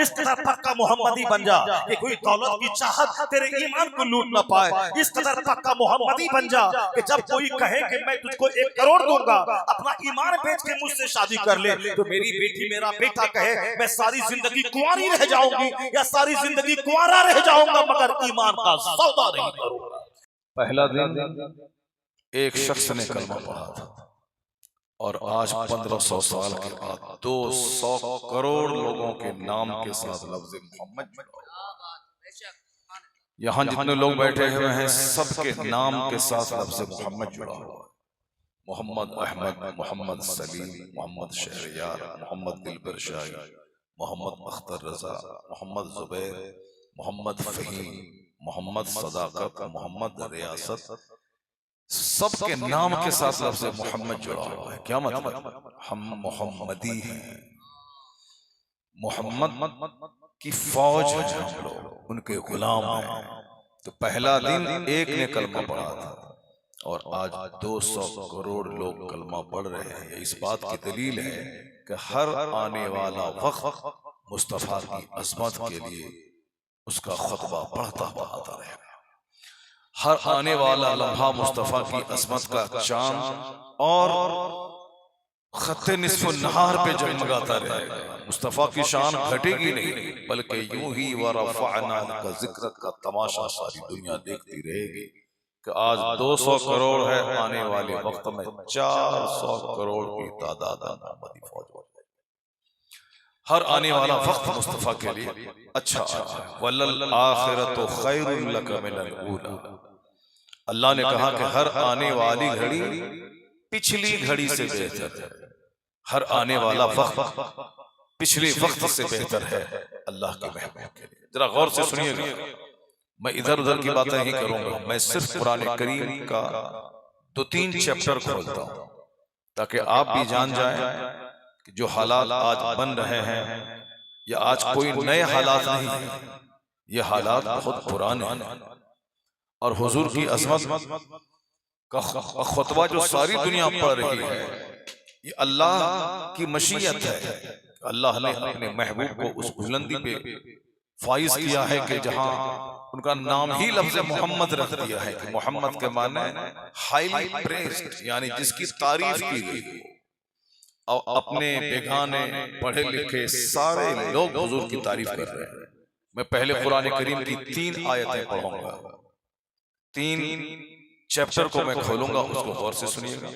इस कदर पक्का मोहम्मदी बन जा कि कोई दौलत की चाहत तेरे ईमान को लूट ना पाए। इस कदर पक्का मोहम्मदी बन जा कि जब कोई कहे कि मैं तुझको 1 करोड़ दूंगा, अपना ईमान बेच के मुझसे शादी कर ले, तो मेरी बेटी मेरा बेटा कहे मैं सारी जिंदगी कुंवारी रह जाऊंगी या सारी जिंदगी कुंवारा रह जाऊंगा, मगर ईमान का सौदा नहीं करूंगा। पहला दिन एक शख्स ने कलमा पढ़ा था और आज 1500 साल के बाद 200 करोड़ लोगों के नाम के साथ लफ्ज़ मोहम्मद जुड़ा। यहाँ जितने लोग बैठे हुए हैं सबके नाम के साथ लफ्ज़ मोहम्मद जुड़ा हुआ है। मोहम्मद अहमद, मोहम्मद सलीम, मोहम्मद शहरयार, मोहम्मद दिलबर शाही, मोहम्मद अख्तर रजा, मोहम्मद जुबैर, मोहम्मद फहीम, मोहम्मद सदाकत, मोहम्मद रियासत, सबके नाम के साथ लफ्ज़ मोहम्मद जुड़ा हुआ है। क्या मतलब? हम मोहम्मदी हैं, मोहम्मद की फौज है हम लोग, उनके गुलाम हैं। तो पहला दिन एक ने कलमा पढ़ा था और आज 200 करोड़ लोग कलमा पढ़ रहे हैं। इस बात की दलील है कि हर आने वाला वक्त मुस्तफ़ा की अज़मत के लिए उसका खुतबा पढ़ता हुआ आता रहेगा। हर आने वाला लम्हा मुस्तफ़ा की अज़मत का चांद और खत्ते निस्फ़ुन नहार पे जगमगाता रहेगा। मुस्तफ़ा की शान घटेगी नहीं, बल्कि यूं ही व रफ़अना का जिक्र का तमाशा सारी दुनिया देखती रहेगी कि आज 200 करोड़ है, आने वाले वक्त में 400 करोड़ की तादाद मोहम्मदी फौज हो जाएगी। हर आने वाला वक्त मुस्तफ़ा के लिए अच्छा है। वलल आखिरतु खैरुल लक मिनल ऊला। अल्लाह ने कहा कि हर आने वाली घड़ी पिछली घड़ी से बेहतर है। हर आने वाला वक्त पिछले वक्त से बेहतर है अल्लाह के महबूब के लिए। जरा गौर से सुनिएगा, मैं इधर उधर की बातें नहीं करूंगा, मैं सिर्फ कुरान करीम का 2-3 चैप्टर खोलता हूं ताकि आप भी जान जाएं कि जो हालात आज बन रहे हैं या आज कोई नए हालात नहीं है, ये हालात बहुत पुराने हैं। और हुजूर की अज़मत का खुतबा जो सारी दुनिया पढ़ रही है, ये अल्लाह की मशीयत है। अल्लाह ने अपने महबूब को उस बुलंदी पे फाइज किया है कि जहां उनका नाम ही लफ्ज़ मोहम्मद रख दिया है कि मोहम्मद के माने हाईली प्रेज्ड, यानी जिसकी तारीफ की गई। और अपने बेगाने पढ़े लिखे सारे लोग हुजूर की तारीफ कर रहे हैं। मैं पहले कुरान करीम की 3 आयतें पढ़ूंगा, 3 चैप्टर को मैं खोलूंगा, उसको गौर से सुनिएगा।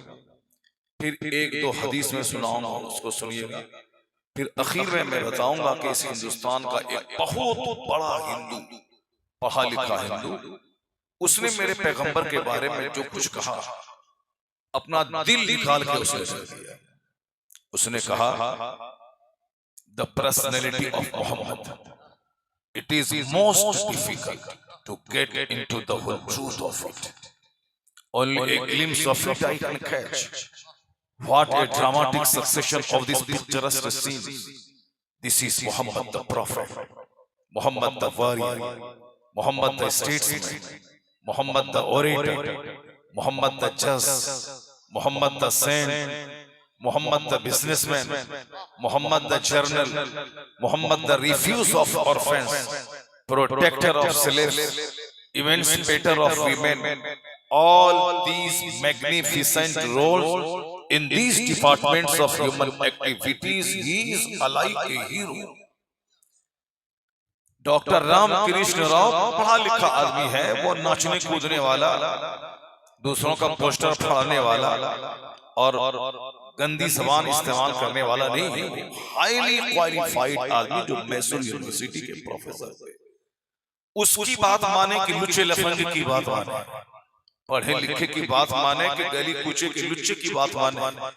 फिर 1-2 हदीस में सुनाऊंगा, उसको सुनिएगा। फिर आखिर में मैं बताऊंगा कि इस हिंदुस्तान का एक बहुत बड़ा हिंदू, पढ़ा लिखा हिंदू, उसने मेरे पैगंबर के बारे में जो कुछ कहा, अपना दिल निकाल के उसने दिया। उसने कहा, the personality of Mohammed, it is most difficult to get into the whole truth of it. Only a glimpse of it I can catch. What a dramatic succession of this picturesque scene. This is Muhammad the Prophet, Muhammad the warrior, Muhammad the statesman, Muhammad the orator, Muhammad the judge, Muhammad the saint, Muhammad the businessman, Muhammad the journal, Muhammad the refuse of orphans, protector of slaves, emancipator of women. All these magnificent roles in these departments of human activities, he is like a hero. Doctor Ramakrishna Rao पढ़ा लिखा आदमी है, वो नाचने कूदने वाला, दूसरों का पोस्टर फाड़ने वाला और गंदी जबान इस्तेमाल करने वाला नहीं है। हाईली क्वालिफाइड आदमी जो मैसूर यूनिवर्सिटी के प्रोफेसर थे। उसकी बात माने कि लुच्चे लफंगे की बात माने, पढ़े लिखे की बात माने कि गली कूचे के लुच्चे की बात माने।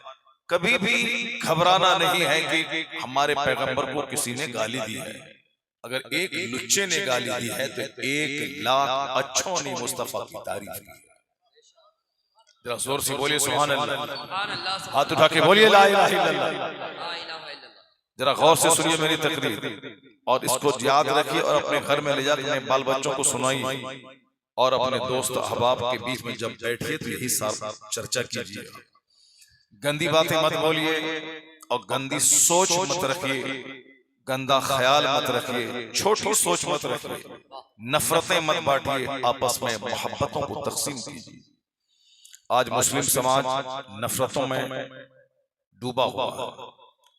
कभी भी घबराना नहीं है कि हमारे पैगंबर को किसी ने गाली दी है। अगर एक लुच्चे ने गाली दी है तो 1 लाख अच्छों ने मुस्तफा की तारीफ की। जरा जोर से बोलिए सुभान अल्लाह, हाथ उठा के बोलिए ला इलाहा इल्लल्लाह। जरा गौर से सुनिए मेरी तकरीर और इसको याद रखिए और अपने घर में ले जाकर अपने बाल बच्चों को सुनाइए और अपने दोस्त अहबाब के बीच में जब बैठिए तो यही सारा चर्चा कीजिए। गंदी बातें मत बोलिए और गंदी सोच मत रखिए, गंदा ख्याल मत रखिए, छोटी सोच मत रखिए, नफरतें मत बांटिए, आपस में मोहब्बतों को तकसीम कीजिए। आज मुस्लिम समाज नफरतों में डूबा हुआ है,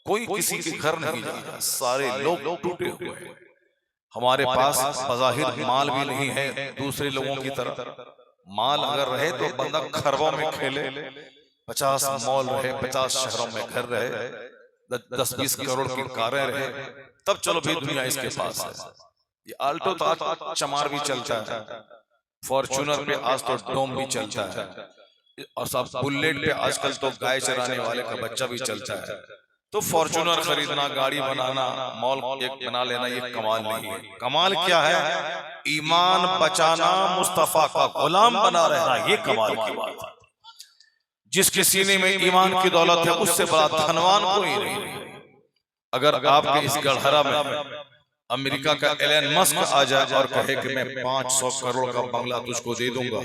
कोई किसी के घर नहीं जाता, सारे लोग टूटे हुए हैं। हमारे पास बज़ाहिर माल भी नहीं है दूसरे लोगों की तरह। माल अगर रहे तो बंदा खरबों में खेले, 50 मॉल रहे, 50 शहरों में घर रहे, 10-20 करोड़ की कारें रहे, तब चलो भाई दुनिया इसके पास है। ये आल्टो तो आज चमार भी चलता है, फॉर्च्यूनर पे आज तो डोम भी चलता है, और सब बुलेट पे आजकल तो गाय चराने वाले का बच्चा भी चलता है। तो फॉर्च्यूनर खरीदना, गाड़ी बनाना, मॉल एक बना लेना, ये कमाल नहीं है। कमाल क्या है? ईमान बचाना, मुस्तफा का गुलाम बना रहना, ये कमाल की बात है। जिसके सीने में ईमान की दौलत है उससे बड़ा धनवान कोई नहीं। अगर आपके इस गढ़हरा में अमेरिका का एलन मस्क आ जाए और कहे कि मैं 500 करोड़ का बंगला तुझको दे दूंगा,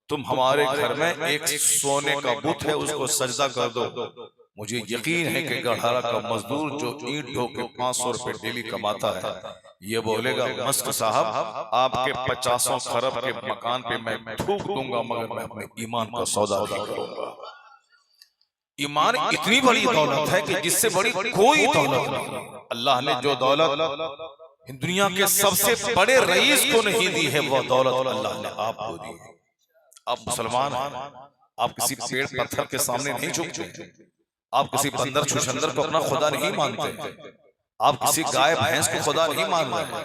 तुम हमारे घर में एक सोने का बुत है उसको सजदा कर दो, मुझे यकीन है कि गढ़हरा का मजदूर जो ईंट ढो के 500 रुपए डेली कमाता है, ये बोलेगा मस्क साहब आपके 50 खरब के मकान पे मैं थूक दूंगा मगर मैं अपने ईमान का सौदा नहीं करूंगा। ईमान इतनी बड़ी दौलत है कि जिससे बड़ी कोई दौलत नहीं। अल्लाह ने जो दौलत दुनिया के सबसे बड़े रईस को नहीं दी है, वो दौलत अल्लाह ने आपको दी है। आप मुसलमान हैं, आप किसी पेड़ पत्थर के सामने नहीं झुकते, आप किसी बंदर छुछंदर को अपना खुदा नहीं मानते, आप किसी गाय भैंस को खुदा नहीं मान रहे,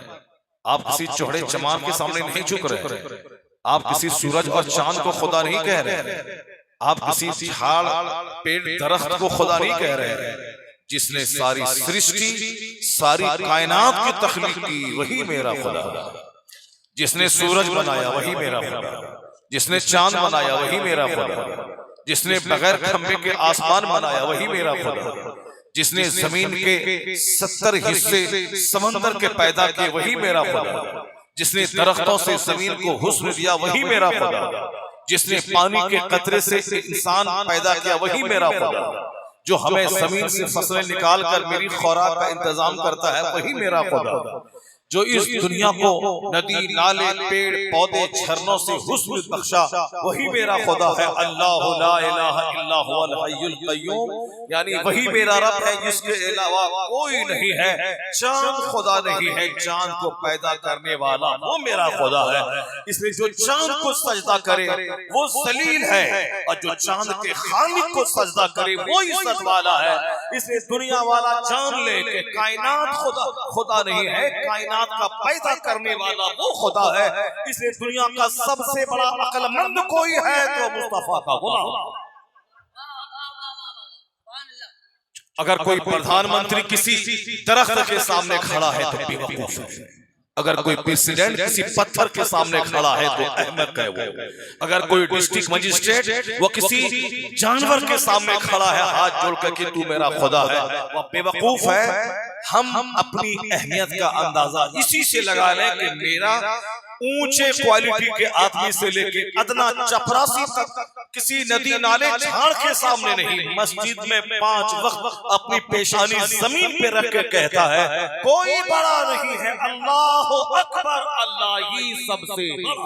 आप किसी चौड़े चमान के सामने नहीं झुक रहे, आप किसी सूरज और चांद को खुदा नहीं कह रहे, आप किसी झाड़ पेड़ दरख्त को खुदा नहीं कह रहे। जिसने सारी सृष्टि सारी कायनात की तख्लीक की वही मेरा खुदा, जिसने सूरज बनाया वही मेरा खुदा, जिसने चांद बनाया वही मेरा खुदा, जिसने बगैर खंबे के आसमान बनाया वही मेरा खुदा, जिसने जमीन के 70 हिस्से समंदर के पैदा किए वही मेरा खुदा, जिसने दरख्तों से जमीन को हुस्न दिया वही मेरा खुदा, जिसने पानी के कतरे से इंसान पैदा किया वही मेरा खुदा, जो हमें जमीन से फसलें निकाल कर मेरी खुराक का इंतजाम करता है वही मेरा खुदा, जो इस दुनिया को नदी नाले पेड़ पौधे झरनों से हुस्न बख्शा वही मेरा खुदा है। अल्लाह ला इलाहा इल्ला हुवल हय्युल क़य्यूम, यानी वही मेरा रब है जिसके अलावा कोई नहीं है। चांद खुदा नहीं है, चांद को पैदा करने वाला वो मेरा खुदा है। इसलिए जो चांद को सजदा करे वो जलील है, और जो चांद के खालिक को सजदा करे वो इज्जत वाला है। इसलिए दुनिया वाला जान ले कि कायनात खुदा नहीं है, कायनात का पैदा करने वाला वो खुदा है। इसलिए दुनिया का सबसे बड़ा अक्लमंद कोई है तो मुस्तफा का गुलाम। अगर कोई प्रधानमंत्री किसी दरख्त के सामने खड़ा है तो बेवकूफ है, अगर कोई प्रेसिडेंट किसी पत्थर के सामने खड़ा है तो अहमक है वो, अगर कोई डिस्ट्रिक्ट मजिस्ट्रेट वो किसी जानवर के सामने खड़ा है हाथ जोड़कर कि तू मेरा खुदा है, वो बेवकूफ है। हम अपनी अहमियत का अंदाजा इसी से लगा लें कि मेरा ऊंचे क्वालिटी के आदमी से लेके अदना चपरासी तक किसी नदी नाले झाड़ के सामने नहीं, मस्जिद में 5 वक्त अपनी पेशानी जमीन पे रख के कहता है कोई बड़ा नहीं है, अल्लाह अकबर, अल्लाह ही सबसे बड़ा।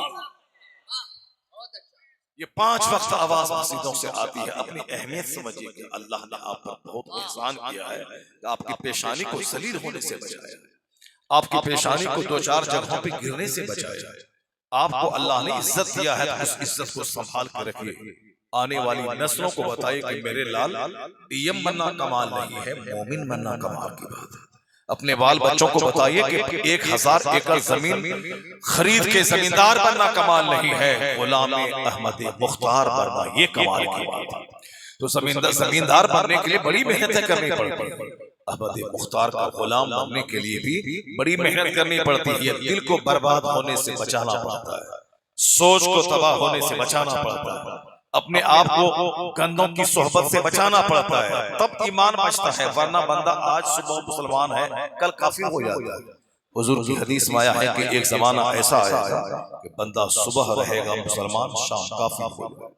ये 5 वक्त आवाज मस्जिदों से आती है। अपनी अहमियत समझिए कि अल्लाह ने आप पर बहुत एहसान किया है, आपकी पेशानी को जलील होने से बचाया, आपकी पेशानी को 2-4 जगहों पे गिरने से बचाया। आपको अल्लाह ने इज्जत दिया है तो उस इज्जत को संभाल कर रखिए। आने वाली नस्लों को बताइए कि मेरे लाल डीएम बनना कमाल नहीं है, मोमिन बनना कमाल की बात है। अपने बाल बच्चों को बताइए कि 1000 एकड़ जमीन खरीद के जमींदार बनना कमाल नहीं है, गुलाम अहमद मुख्तार बनना ये कमाल की बात है। तो जमींदार बनने के लिए बड़ी मेहनत करनी पड़ती है। अहमद मुख्तार का गुलाम बनने के लिए भी बड़ी मेहनत करनी पड़ती है। दिल को बर्बाद होने से बचाना पड़ता है, सोच को तबाह होने से बचाना पड़ता है, अपने आप को गंदों की सोहबत से बचाना पड़ता है, तब ईमान बचता है। वरना बंदा आज सुबह मुसलमान है कल काफिर हो जाता है। हुजूर की हदीस में आया है कि एक जमाना ऐसा आएगा कि बंदा सुबह रहेगा मुसलमान, शाम काफिर हो जाएगा।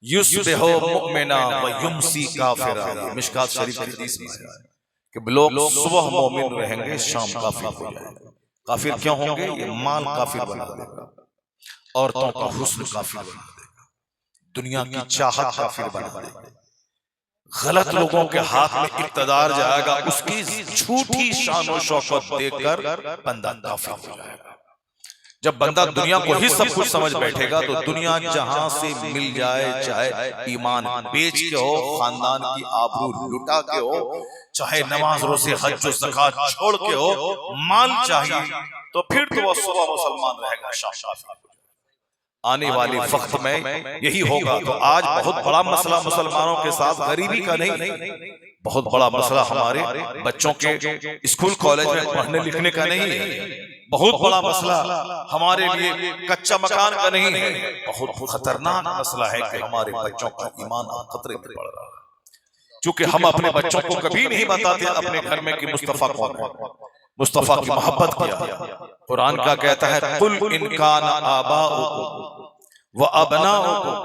युस्बिहु मुमिना व युमसी काफिरा, मिशकात शरीफ की हदीस में आया है कि लोग सुबह मोमिन रहेंगे, शाम काफिर हो जाएंगे। काफिर क्यों होंगे? ये माल काफिर बना देगा, औरतों का हुस्न काफिर बना देगा, दुनिया की चाहत काफिर बना देगा, गलत लोगों के हाथ में इक्तदार जाएगा, उसकी झूठी शान और शौकत देखकर बंदा काफिर हो जाएगा। जब बंदा दुनिया को ही सब कुछ समझ बैठेगा तो दुनिया जहां से मिल जाए, चाहे ईमान बेच के हो, खानदान की आबरू लुटा के हो, चाहे नमाज रोजे हज और ज़कात छोड़ के हो, माल चाहिए तो फिर तो वह सुबह मुसलमान रहेगा, शाम काफिर। आने वाले वक्त में यही होगा। तो आज बहुत बड़ा मसला मुसलमानों के साथ गरीबी का नहीं, बहुत बड़ा मसला हमारे बच्चों के स्कूल कॉलेज में पढ़ने लिखने का नहीं है, बहुत बड़ा मसला हमारे लिए कच्चा मकान का नहीं है, बहुत खतरनाक मसला है कि हमारे बच्चों का ईमान खतरे में पड़ रहा है। क्योंकि हम अपने बच्चों को कभी नहीं बताते अपने घर में कि मुस्तफा कौन है, मुस्तफा की मोहब्बत किया। कुरान का कहता है कुल इनकान आबाउकुम व अबनाउकुम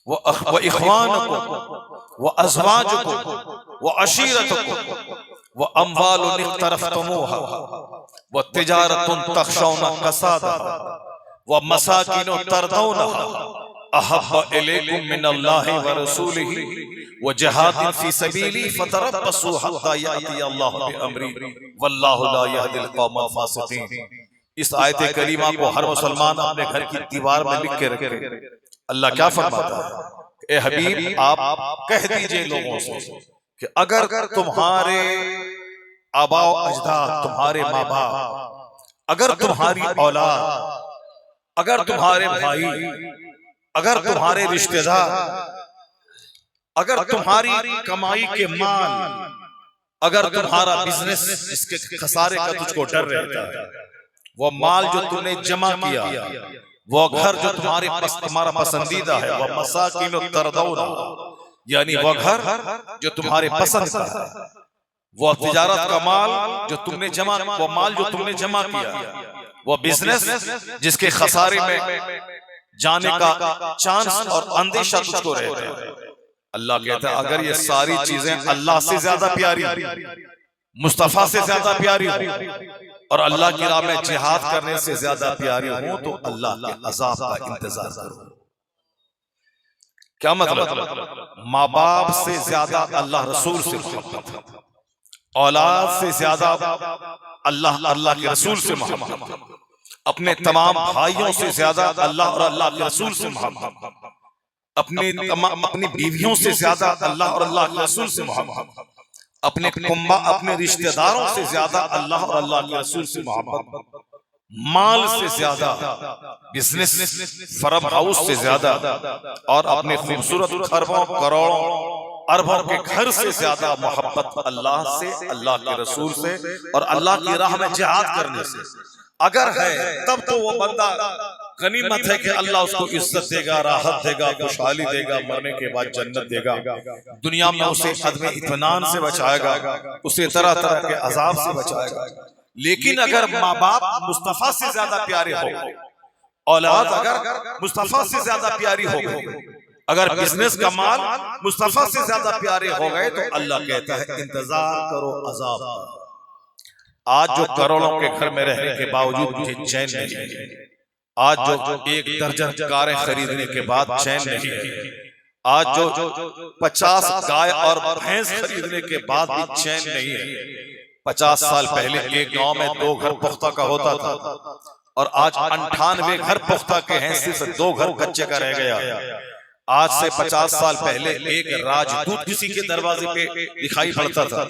व इख्वानुकुम व अज़वाजुकुम व अशीरतुकुम व अम्वालुन इख्तरफ्तमुहा व तिजारतुन तख्शौना कसादहा व मसाकिनु तरदौनहा अहब्ब इलैकुम मिनल्लाहि व रसूलिही व जिहादिन फी सबीली फतरब्बसू हत्ता याती अल्लाहु बिअम्री वल्लाहु ला यहदिल कौमल फासिकीन। इस आयत करीमा को हर मुसलमान अपने घर की दीवार में लिख के रखे। अल्लाह क्या फरमाता है? ए हबीब, आप कह दीजिए लोगों से कि अगर तुम्हारे आबाओ अजदाद, तुम्हारे माँ बाप, अगर तुम्हारी औलाद, अगर तुम्हारे भाई, अगर तुम्हारे रिश्तेदार, अगर तुम्हारी कमाई के माल, अगर तुम्हारा बिजनेस जिसके खसारे का तुझको डर रहता है, वो माल जो तुमने जमा किया, वो घर जो तुम्हारा पसंदीदा है, वह मसाकिन तरदौना, यानी वो घर जो तुम्हारे पसंद का है, वो तिजारत का माल जो तुमने जमा, वो माल जो तुमने जमा किया, वो बिजनेस जिसके खसारे में जाने का चांस और अंदेशा तुझको रहता है। अल्लाह कहता है अगर ये सारी चीजें अल्लाह से ज्यादा प्यारी, मुस्तफा से ज्यादा प्यारी हो और अल्लाह की राह में जिहाद करने से ज्यादा प्यारी हो, तो अल्लाह के अजाब का इंतजार करो। क्या मतलब? माँ बाप से ज्यादा अल्लाह रसूल से मोहब्बत, औलाद से ज्यादा अल्लाह के रसूल से मोहब्बत, अपने तमाम भाइयों से ज्यादा अल्लाह और अल्लाह के रसूल से मोहब्बत, अपनी बीवियों से ज्यादा अल्लाह और अल्लाह के रसूल से मोहब्बत, अपने रिश्तेदारों से ज्यादा अल्लाह और अल्लाह के रसूल से मोहब्बत, माल से ज्यादा, बिजनेस फर्म हाउस से ज्यादा, और अपने खूबसूरत खरबों करोड़ों अरबों के घर से ज्यादा मोहब्बत अल्लाह से, अल्लाह के रसूल से और अल्लाह की राह में जिहाद करने से अगर है, तब तो वो बंदा गनीमत है कि अल्लाह उसको इज्जत देगा, राहत देगा, खुशहाली देगा, मरने के बाद जन्नत देगा, दुनिया में उसे अदम इत्मीनान से बचाएगा, उसे तरह तरह के अजाब से बचाएगा। लेकिन अगर माँ बाप मुस्तफा से ज्यादा प्यारे हो, औलाद अगर मुस्तफा से ज्यादा प्यारी हो गई, अगर बिजनेस का माल मुस्तफा से ज्यादा प्यारे हो गए, तो अल्लाह कहता है इंतजार करो अजाब। आज जो करोड़ों के घर में रहने के बावजूद मुझे चैन नहीं है, आज जो 1 दर्जन कारें खरीदने के बाद चैन नहीं है, आज जो 50 गाय और भैंस खरीदने के बाद भी चैन नहीं है। 50 साल पहले एक गांव में 2 घर पुख्ता का होता था और आज 98 घर पुख्ता के हैं, सिर्फ 2 घर कच्चे का रह गया। आज से 50 साल पहले एक राजदूत किसी के दरवाजे पे दिखाई पड़ता था,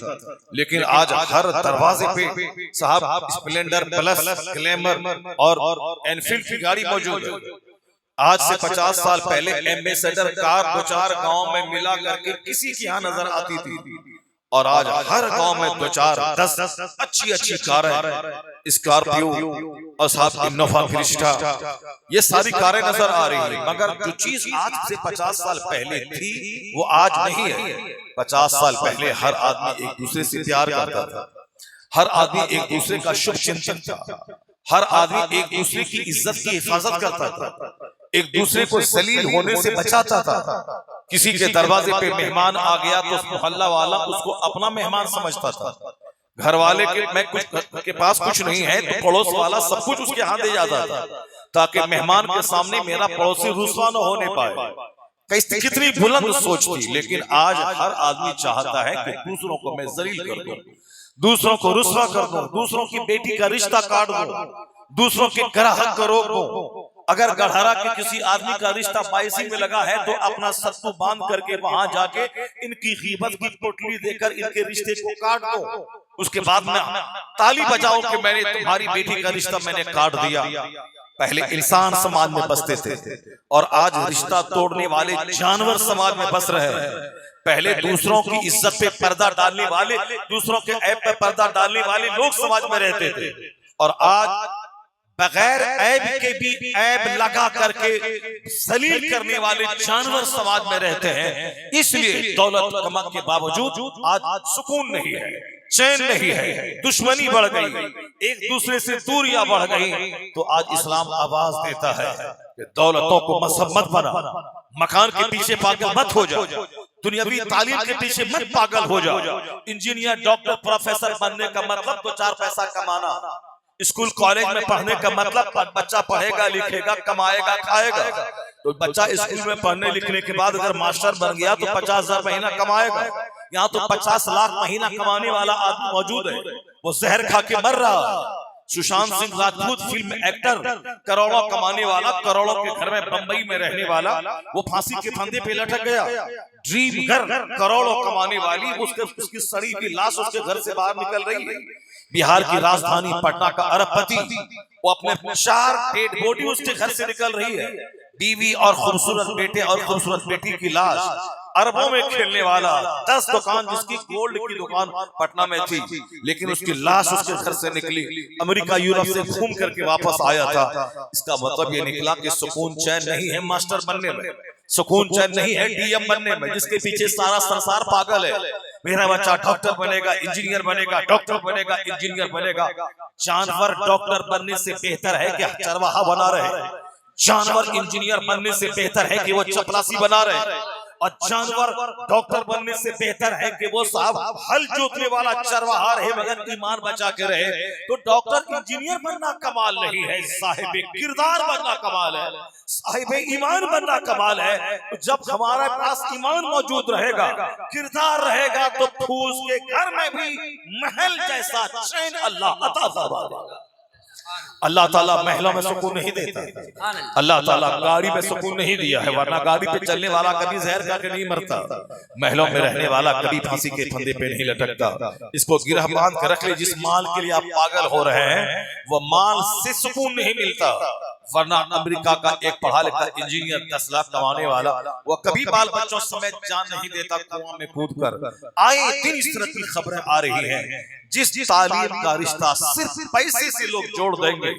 लेकिन आज हर दरवाजे पे साहब स्प्लेंडर प्लस, ग्लैमर और एनफील्ड की गाड़ी मौजूद है। आज से 50 साल पहले एम्बेसडर कार 2-4 गांव में मिला करके किसी की यहाँ नजर आती थी, और आज हर गांव में 2-4-10 अच्छी कारें, स्कॉर्पियो और साथ इनोवा क्रिस्टा, ये सारी कारें नजर आ रही है। मगर जो चीज आज से 50 साल पहले थी वो आज नहीं है। 50 साल पहले हर आदमी एक दूसरे से प्यार करता था, हर आदमी एक दूसरे का शुभ चिंतन था, हर आदमी एक दूसरे की इज्जत की हिफाजत करता था। एक दूसरे को जलील होने से बचाता था। किसी के दरवाजे पे मेहमान आ गया तो उस मोहल्ला वाला उसको अपना मेहमान समझता था। घर वाले के पास कुछ नहीं है तो पड़ोस वाला सब कुछ उसके हाथ दे जाता था, ताकि मेहमान के सामने मेरा पड़ोसी रुस्वा न होने पाए। कितनी बुलंद सोच थी। लेकिन आज हर आदमी चाहता है कि दूसरों को मैं जलील कर दूं, दूसरों को रुस्वा कर दूं, दूसरों की बेटी का रिश्ता काट दूं, दूसरों के ग्राहक को रोक दूं। अगर गढ़हरा के किसी आदमी का रिश्ता बाइसी में लगा है तो अपना सत्तू बांध करके वहां जाके इनकी गीबत की पोटली देकर इनके रिश्ते को काट दो। उसके बाद में ताली बजाओ कि मैंने तुम्हारी बेटी का रिश्ता मैंने काट दिया। पहले इंसान समाज में बसते थे और आज रिश्ता तोड़ने वाले जानवर समाज में बस रहे हैं। पहले दूसरों की इज्जत पे पर्दा डालने वाले, दूसरों के ऐब पे पर्दा डालने वाले लोग समाज में रहते थे, और आज बगैर ऐब के भी ऐब लगा करके जलील करने वाले जानवर समाज में रहते हैं। इसलिए दौलत कमा के बावजूद आज सुकून नहीं है, चैन नहीं है, दुश्मनी बढ़ गई, एक दूसरे से दूरियां बढ़ गई। तो आज इस्लाम आवाज देता है कि दौलतों को मजहब मत बना, मकान के पीछे पागल मत हो जाओ, दुनियावी तालीम के पीछे मत पागल हो जाओ। इंजीनियर, डॉक्टर, प्रोफेसर बनने का मतलब तो 4 पैसा कमाना, स्कूल कॉलेज में पढ़ने का मतलब बच्चा पढ़ेगा, लिखेगा, कमाएगा, खाएगा। तो बच्चा स्कूल में पढ़ने लिखने के बाद अगर मास्टर बन गया तो 50,000 महीना कमाएगा। यहाँ तो 50 लाख महीना कमाने वाला आदमी मौजूद है, वो जहर खा के मर रहा है। सुशांत सिंह राजपूत फिल्म एक्टर, करोड़ों कमाने वाला, करोड़ों के घर में बंबई में रहने वाला, वो फांसी के फंदे पे लटक गया। ड्रीम गर्ल, करोड़ों कमाने वाली, उसकी सड़ी हुई लाश उसके घर से बाहर निकल रही है। बिहार की राजधानी पटना का अरबपति, वो अपने 4 डेड बॉडी उसके घर से निकल रही है। बीवी और खूबसूरत बेटे और खूबसूरत बेटी की लाश, अरबों में खेलने वाला, 10 दुकान जिसकी गोल्ड की दुकान पटना में थी, लेकिन उसकी लाश उसके घर से निकली, अमेरिका यूरोप से घूम करके वापस आया था। इसका मतलब ये निकला कि सुकून चैन नहीं है मास्टर बनने में, सुकून चैन नहीं है डीएम बनने में, जिसके पीछे सारा संसार पागल है। मेरा बच्चा डॉक्टर बनेगा, इंजीनियर बनेगा, डॉक्टर बनेगा, इंजीनियर बनेगा। जानवर डॉक्टर बनने से बेहतर है कि चरवाहा बना रहे, जानवर इंजीनियर बनने से बेहतर है कि वो चपरासी बना रहे, और जानवर डॉक्टर बनने से बेहतर है कि वो साहब हल जोतने वाला चरवाहा रहे मगर ईमान बचा के रहे। तो डॉक्टर इंजीनियर बनना कमाल नहीं है, साहिब किरदार बनना कमाल है, साहिब ईमान बनना कमाल है। जब हमारे पास ईमान मौजूद रहेगा, किरदार रहेगा, तो फूस के घर में भी महल जैसा चैन अल्लाह अता फरमाएगा। अल्लाह ताला महलों में सुकून नहीं देता, अल्लाह ताला गाड़ी में सुकून नहीं दिया है, वरना गाड़ी पे चलने वाला कभी जहर खा के नहीं मरता, महलों में रहने वाला कभी फांसी के फंदे पे नहीं लटकता। इसको गिरह बांध कर रख ले, जिस माल के लिए आप पागल हो रहे हैं वो माल से सुकून नहीं मिलता। वरना अमेरिका का एक पढ़ा लिखा इंजीनियर 10 लाख कमाने वाला, वो कभी बाल बच्चों समेत जान नहीं देता कुआं में कूद कर। आए दिन इस तरह की खबरें आ रही हैं, जिस तालीम का रिश्ता सिर्फ पैसे से लोग जोड़ देंगे,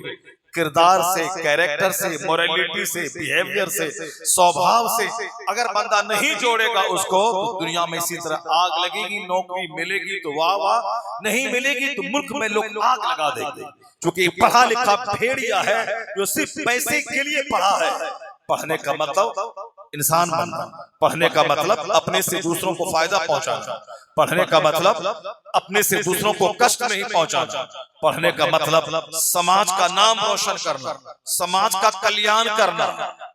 किरदार से, कैरेक्टर से, मोरालिटी से, बिहेवियर से, स्वभाव से अगर बंदा नहीं जोड़ेगा उसको, तो दुनिया में इसी तरह आग लगेगी। नौकरी मिलेगी तो वाह वाह, नहीं मिलेगी तो मुल्क में लोग आग लगा देंगे। क्योंकि पढ़ा लिखा भेड़िया है जो सिर्फ पैसे के लिए पढ़ा है। पढ़ने का मतलब इंसान बनना, पढ़ने का मतलब अपने से दूसरों को फायदा पहुंचाना, पढ़ने का मतलब अपने से दूसरों को कष्ट नहीं पहुंचाना, पढ़ने का मतलब समाज का नाम रोशन करना, समाज का कल्याण करना।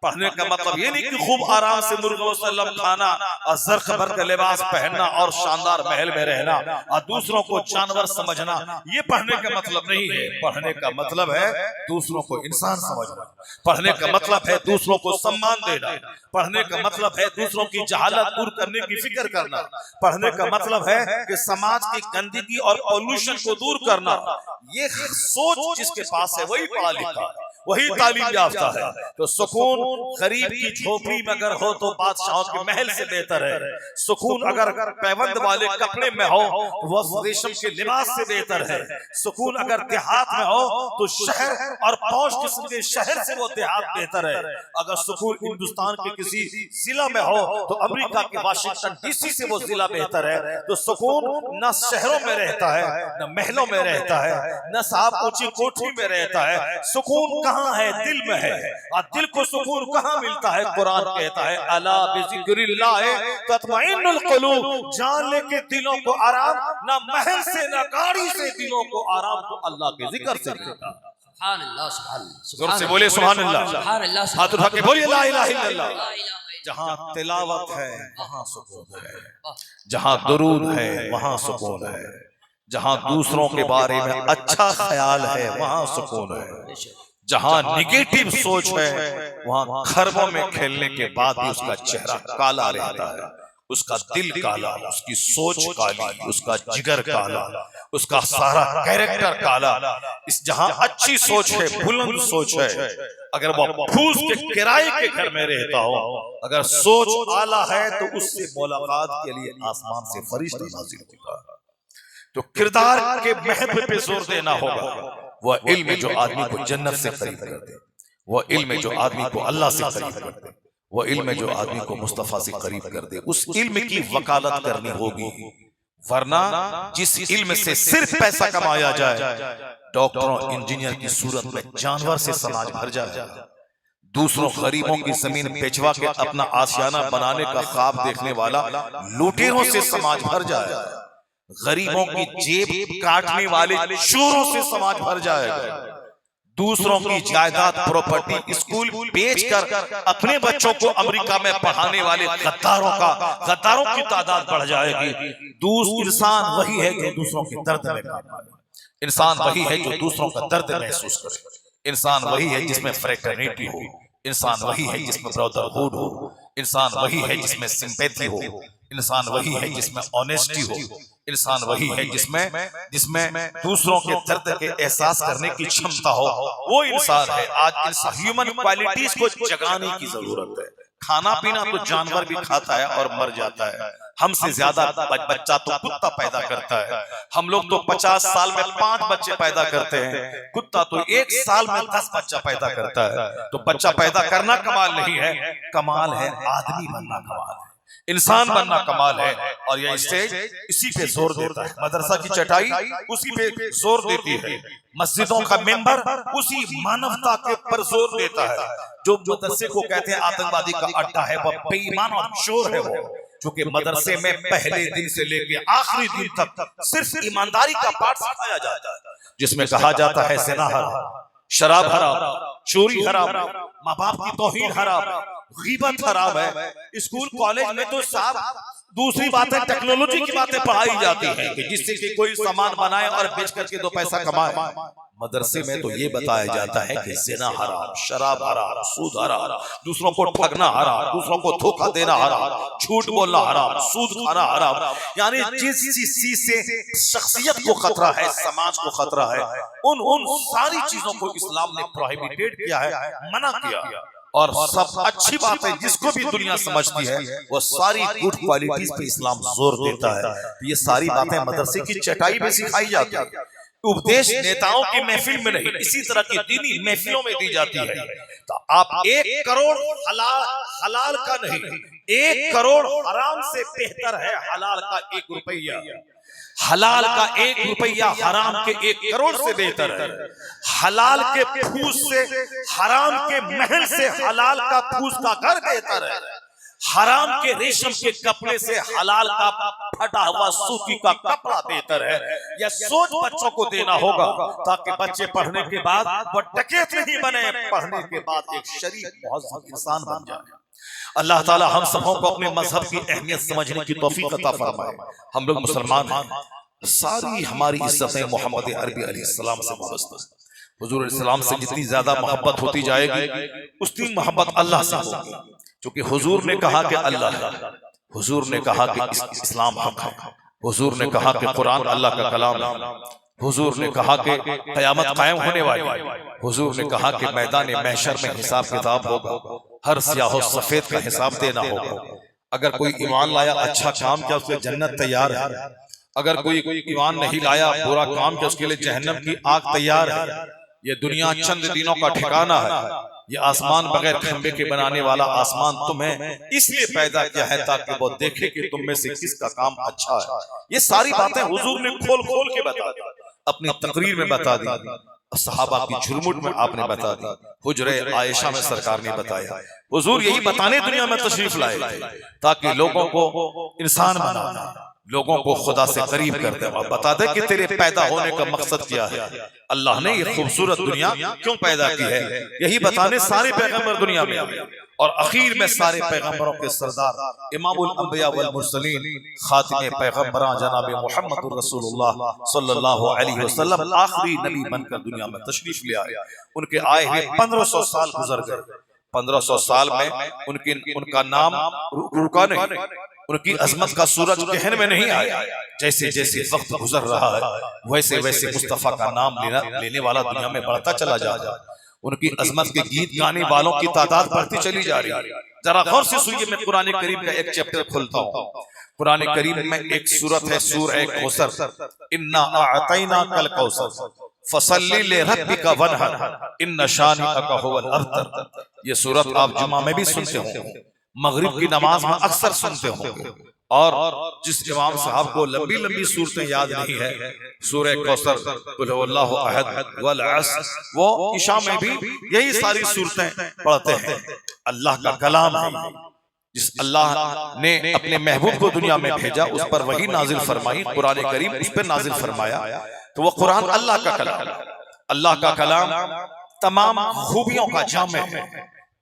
पढ़ने का मतलब ये नहीं कि खूब आराम से मुर्गा खाना और ज़र्ख भर का लिबास पहनना और शानदार महल में रहना और दूसरों को जानवर समझना, ये पढ़ने का मतलब नहीं है। पढ़ने का मतलब है दूसरों को इंसान समझना, पढ़ने का मतलब है दूसरों को सम्मान देना, पढ़ने का मतलब है दूसरों की जहालत दूर करने की फिक्र करना, पढ़ने का मतलब है कि समाज की गंदगी और पॉल्यूशन को दूर करना। ये सोच जिसके पास है वही पढ़ा लिखा है, वही तालीम याफ्ता है। तो सुकून गरीब की झोपड़ी में अगर हो तो बादशाहों के महल से बेहतर है। सुकून अगर पैबंद वाले कपड़े में हो वो रेशम के लिबास से बेहतर है। सुकून अगर देहात में हो तो शहर और पौष किस्म के शहर से वो देहात बेहतर है। अगर सुकून हिंदुस्तान के किसी जिला में हो तो अमेरिका के वाशिंगटन डीसी से वो जिला बेहतर है। तो सुकून न शहरों में रहता है, न महलों में रहता है, न साहब ऊंची कोठी में रहता है। सुकून कहाँ है? दिल में है। और दिल को सुकून कहाँ मिलता है? कुरान कहता है अला बिज़िक्रिल्लाह तत्मइन्नुल कुलूब, जान ले के दिलों को आराम ना महल से ना गाड़ी से दिलों को आराम तो अल्लाह के जिक्र से मिलता है। सुभान अल्लाह, सुभान जोर से बोले सुभान अल्लाह, सुभान अल्लाह, हाथ उठा के बोलिए ला इलाहा इल्लल्लाह। ला इलाहा जहाँ तिलावत है वहाँ सुकून है, जहाँ दुरूद है वहाँ सुकून है, जहाँ दूसरों के बारे में अच्छा ख्याल है वहाँ सुकून है, जहाँ निगेटिव सोच है वहाँ खरबों में खेलने के बाद भी उसका चेहरा काला रहता है, उसका दिल काला, उसकी सोच काली, उसका जिगर काला, उसका सारा कैरेक्टर काला। इस जहाँ अच्छी सोच है, बुलंद सोच है, अगर वो फूस के किराए के घर में रहता हो, अगर सोच आला है तो उससे मुलाकात के लिए आसमान से फरिश्ता नाज़िल होता है। तो किरदार के महत्व पे जोर देना होगा। वह इल्म जो आदमी को जन्नत से करीब कर दे, वह इल्म जो आदमी को अल्लाह से करीब कर दे, वह इल्म जो आदमी को मुस्तफा से करीब कर दे, उस इल्म की वकालत करनी होगी। वरना जिस इल्म से सिर्फ पैसा कमाया जाए, डॉक्टरों इंजीनियर की सूरत में जानवर से समाज भर जाए, दूसरों गरीबों की जमीन बेचवा के अपना आशियाना बनाने का ख्वाब देखने वाला लुटेरों से समाज भर जाए, गरीबों की जेब काटने वाले चोरों से समाज भर जाएगा, दूसरों की जायदाद प्रॉपर्टी स्कूल बेचकर अपने बच्चों को अमेरिका में पढ़ाने वाले गद्दारों की तादाद बढ़ जाएगी। इंसान वही है जो दूसरों के दर्द में काम करे, इंसान वही है जो दूसरों का दर्द महसूस करे, इंसान वही है जिसमें फ्रैटर्निटी हो, इंसान वही है जिसमें ब्रदरहुड हो, इंसान वही है जिसमें सिंपैथी हो, इंसान वही है जिसमें ऑनेस्टी हो, इंसान वही है जिसमें दूसरों के दर्द के एहसास करने की क्षमता हो, वो इंसान है। आज इंसान ह्यूमन क्वालिटीज को जगाने की जरूरत है। खाना पीना तो जानवर भी खाता है और मर जाता है, हमसे ज्यादा बच्चा तो कुत्ता पैदा करता है। हम लोग तो 50 साल में 5 बच्चे पैदा करते हैं, कुत्ता तो 1 साल में 10 बच्चा पैदा करता है। तो बच्चा पैदा करना कमाल नहीं है, कमाल है आदमी बनना कमाल है, इंसान बनना कमाल है। और यह स्टेज इसी पे जोर देता है, मदरसा की चटाई उसी पे जोर देती है, मस्जिदों का मेंबर उसी मानवता के पर जोर देता है। जो मदरसे को कहते हैं आतंकवादी का अड्डा है, वह बेईमान और चोर है वो, क्योंकि मदरसे में पहले दिन से लेकर आखिरी दिन तक सिर्फ ईमानदारी का पाठ सिखाया जाता है, जिसमें कहा जाता है ज़िना हराम, शराब हराम, चोरी हराम, माँ बाप की तौहीन हराम, गीबत हराम है। स्कूल कॉलेज में तो साहब दूसरी बातें टेक्नोलॉजी की बातें पढ़ाई जाती हैं कि जिससे कि कोई सामान बनाए और बेच करके 2 पैसा कमाए। मदरसे में तो ये बताया जाता है कि ज़िना हराम, शराब हराम, सूद हराम, दूसरों को ठगना हराम, दूसरों को धोखा देना हराम, झूठ बोलना हराम, सूद खाना हराम। यानी जिस चीज से शख्सियत को खतरा है, समाज को खतरा है, उन सारी चीजों को इस्लाम ने प्रोहिबिटेड किया है, मना किया। और सब अच्छी बातें जिसको भी दुनिया समझती है वो सारी गुड क्वालिटीज पे इस्लाम जोर देता है। ये सारी बातें मदरसे की चटाई पे सिखाई जाती है, उपदेश नेताओं की महफिल में नहीं, इसी तरह की दीनी महफिलों में दी जाती है। तो आप 1 करोड़ हलाल का नहीं, 1 करोड़ हराम से बेहतर है हलाल का 1 रुपया, हलाल का 1 रुपया हराम के 1 करोड़ से बेहतर है। हलाल के फूस से, हराम के महल से हलाल का फूस का घर बेहतर है। हराम के रेशम के कपड़े से हलाल का फटा हुआ सूती का कपड़ा बेहतर है। यह सोच बच्चों को देना होगा ताकि बच्चे पढ़ने के बाद वो डकैत नहीं बने, पढ़ने के बाद एक शरीफ मुहज़्ज़ब इंसान बन जाए। अल्लाह ताला हम सबों को अपने मजहब की अहमियत समझने की तौफीक अता फरमाए। हम लोग मुसलमान हैं, सारी हमारी इज्जतें मोहम्मद अरबी अलैहिस्सलाम से वाबस्ता है। हुजूर इस्लाम से जितनी ज्यादा मोहब्बत होती जाएगी उतनी मोहब्बत अल्लाह से होगी, क्योंकि हुजूर ने कहा कि अल्लाह है, हुजूर ने कहा कि इस्लाम हक है, हुजूर ने कहा कि कुरान अल्लाह का कलाम है, हुजूर ने कहा कि क़यामत कायम होने वाली है, हुजूर ने कहा कि मैदान महशर में हिसाब किताब होगा, हर स्याह सफेद का हिसाब देना होगा। अगर कोई ईमान लाया अच्छा काम किया उसके जन्नत तैयार है, अगर कोई ईमान नहीं लाया बुरा काम किया उसके लिए जहन्नम की आग तैयार है। ये दुनिया चंद दिनों का ठिकाना है, ये आसमान बगैर खंबे के बनाने वाला आसमान तुम्हें इसलिए पैदा किया है ताकि वो देखे कि तुम में से किसका काम अच्छा है। ये सारी बातें हुजूर ने खोल खोल के बता दी, अपनी तकरीर में बता दी। सहाबा की झुरमुट में आपने बता दी, हुजरे आयशा में सरकार ने बताया। हुजूर यही बताने दुनिया में तशरीफ लाए थे ताकि लोगों को इंसान बनाना, लोगों को खुदा से करीब कर दे और बता दे कि तेरे पैदा होने का मकसद क्या है, अल्लाह ने ये खूबसूरत दुनिया क्यों पैदा की है। यही बताने सारे पैगंबर दुनिया में आए और आखिर में सारे पैगंबरों के सरदार इमामुल अंबिया वल मुरसलीन खातिमे पैगंबरां जनाब मुहम्मदुर रसूलुल्लाह सल्लल्लाहु अलैहि वसल्लम आखिरी नबी बनकर दुनिया में तशरीफ ले आए। उनके आए हुए 1500 साल गुजर गए। 1500 साल में उनका नाम रुका नहीं, उनकी अजमत का सूरज कहन में नहीं आया। जैसे जैसे वक्त गुजर रहा है वैसे वैसे मुस्तफा का नाम लेने वाला दुनिया में बढ़ता चला जा रहा है। उनकी अजमत के गीत गाने वालों की तादाद बढ़ती चली जा रही है। जरा गौर से सुनिए, मैं कुरान करीम का एक चैप्टर खोलता हूँ। कुरान करीम में एक सूरत है सूरह कौसर, इन्ना अअतैना कल कौसर फसल्ली लिरब्बिका वनहर इन्न शानिअका हुवल अबतर। ये सूरत आप जुमा में भी सुनते होंगे, मगरिब की नमाज में अक्सर सुनते होंगे। और जिस इमाम साहब को लंबी लंबी सूरतें याद नहीं है, सूरह कौसर, कुल हुवल्लाहु अहद, वल अस्र, वो इशा में भी यही सारी सूरतें पढ़ते हैं। अल्लाह का कलाम है, जिस अल्लाह ने अपने महबूब को दुनिया में भेजा उस पर वही नाजिल फरमाई, कुरान करीम उस पर नाजिल फरमाया। तो वो कुरान अल्लाह का कलाम, अल्लाह का कलाम तमाम खूबियों का जामे है।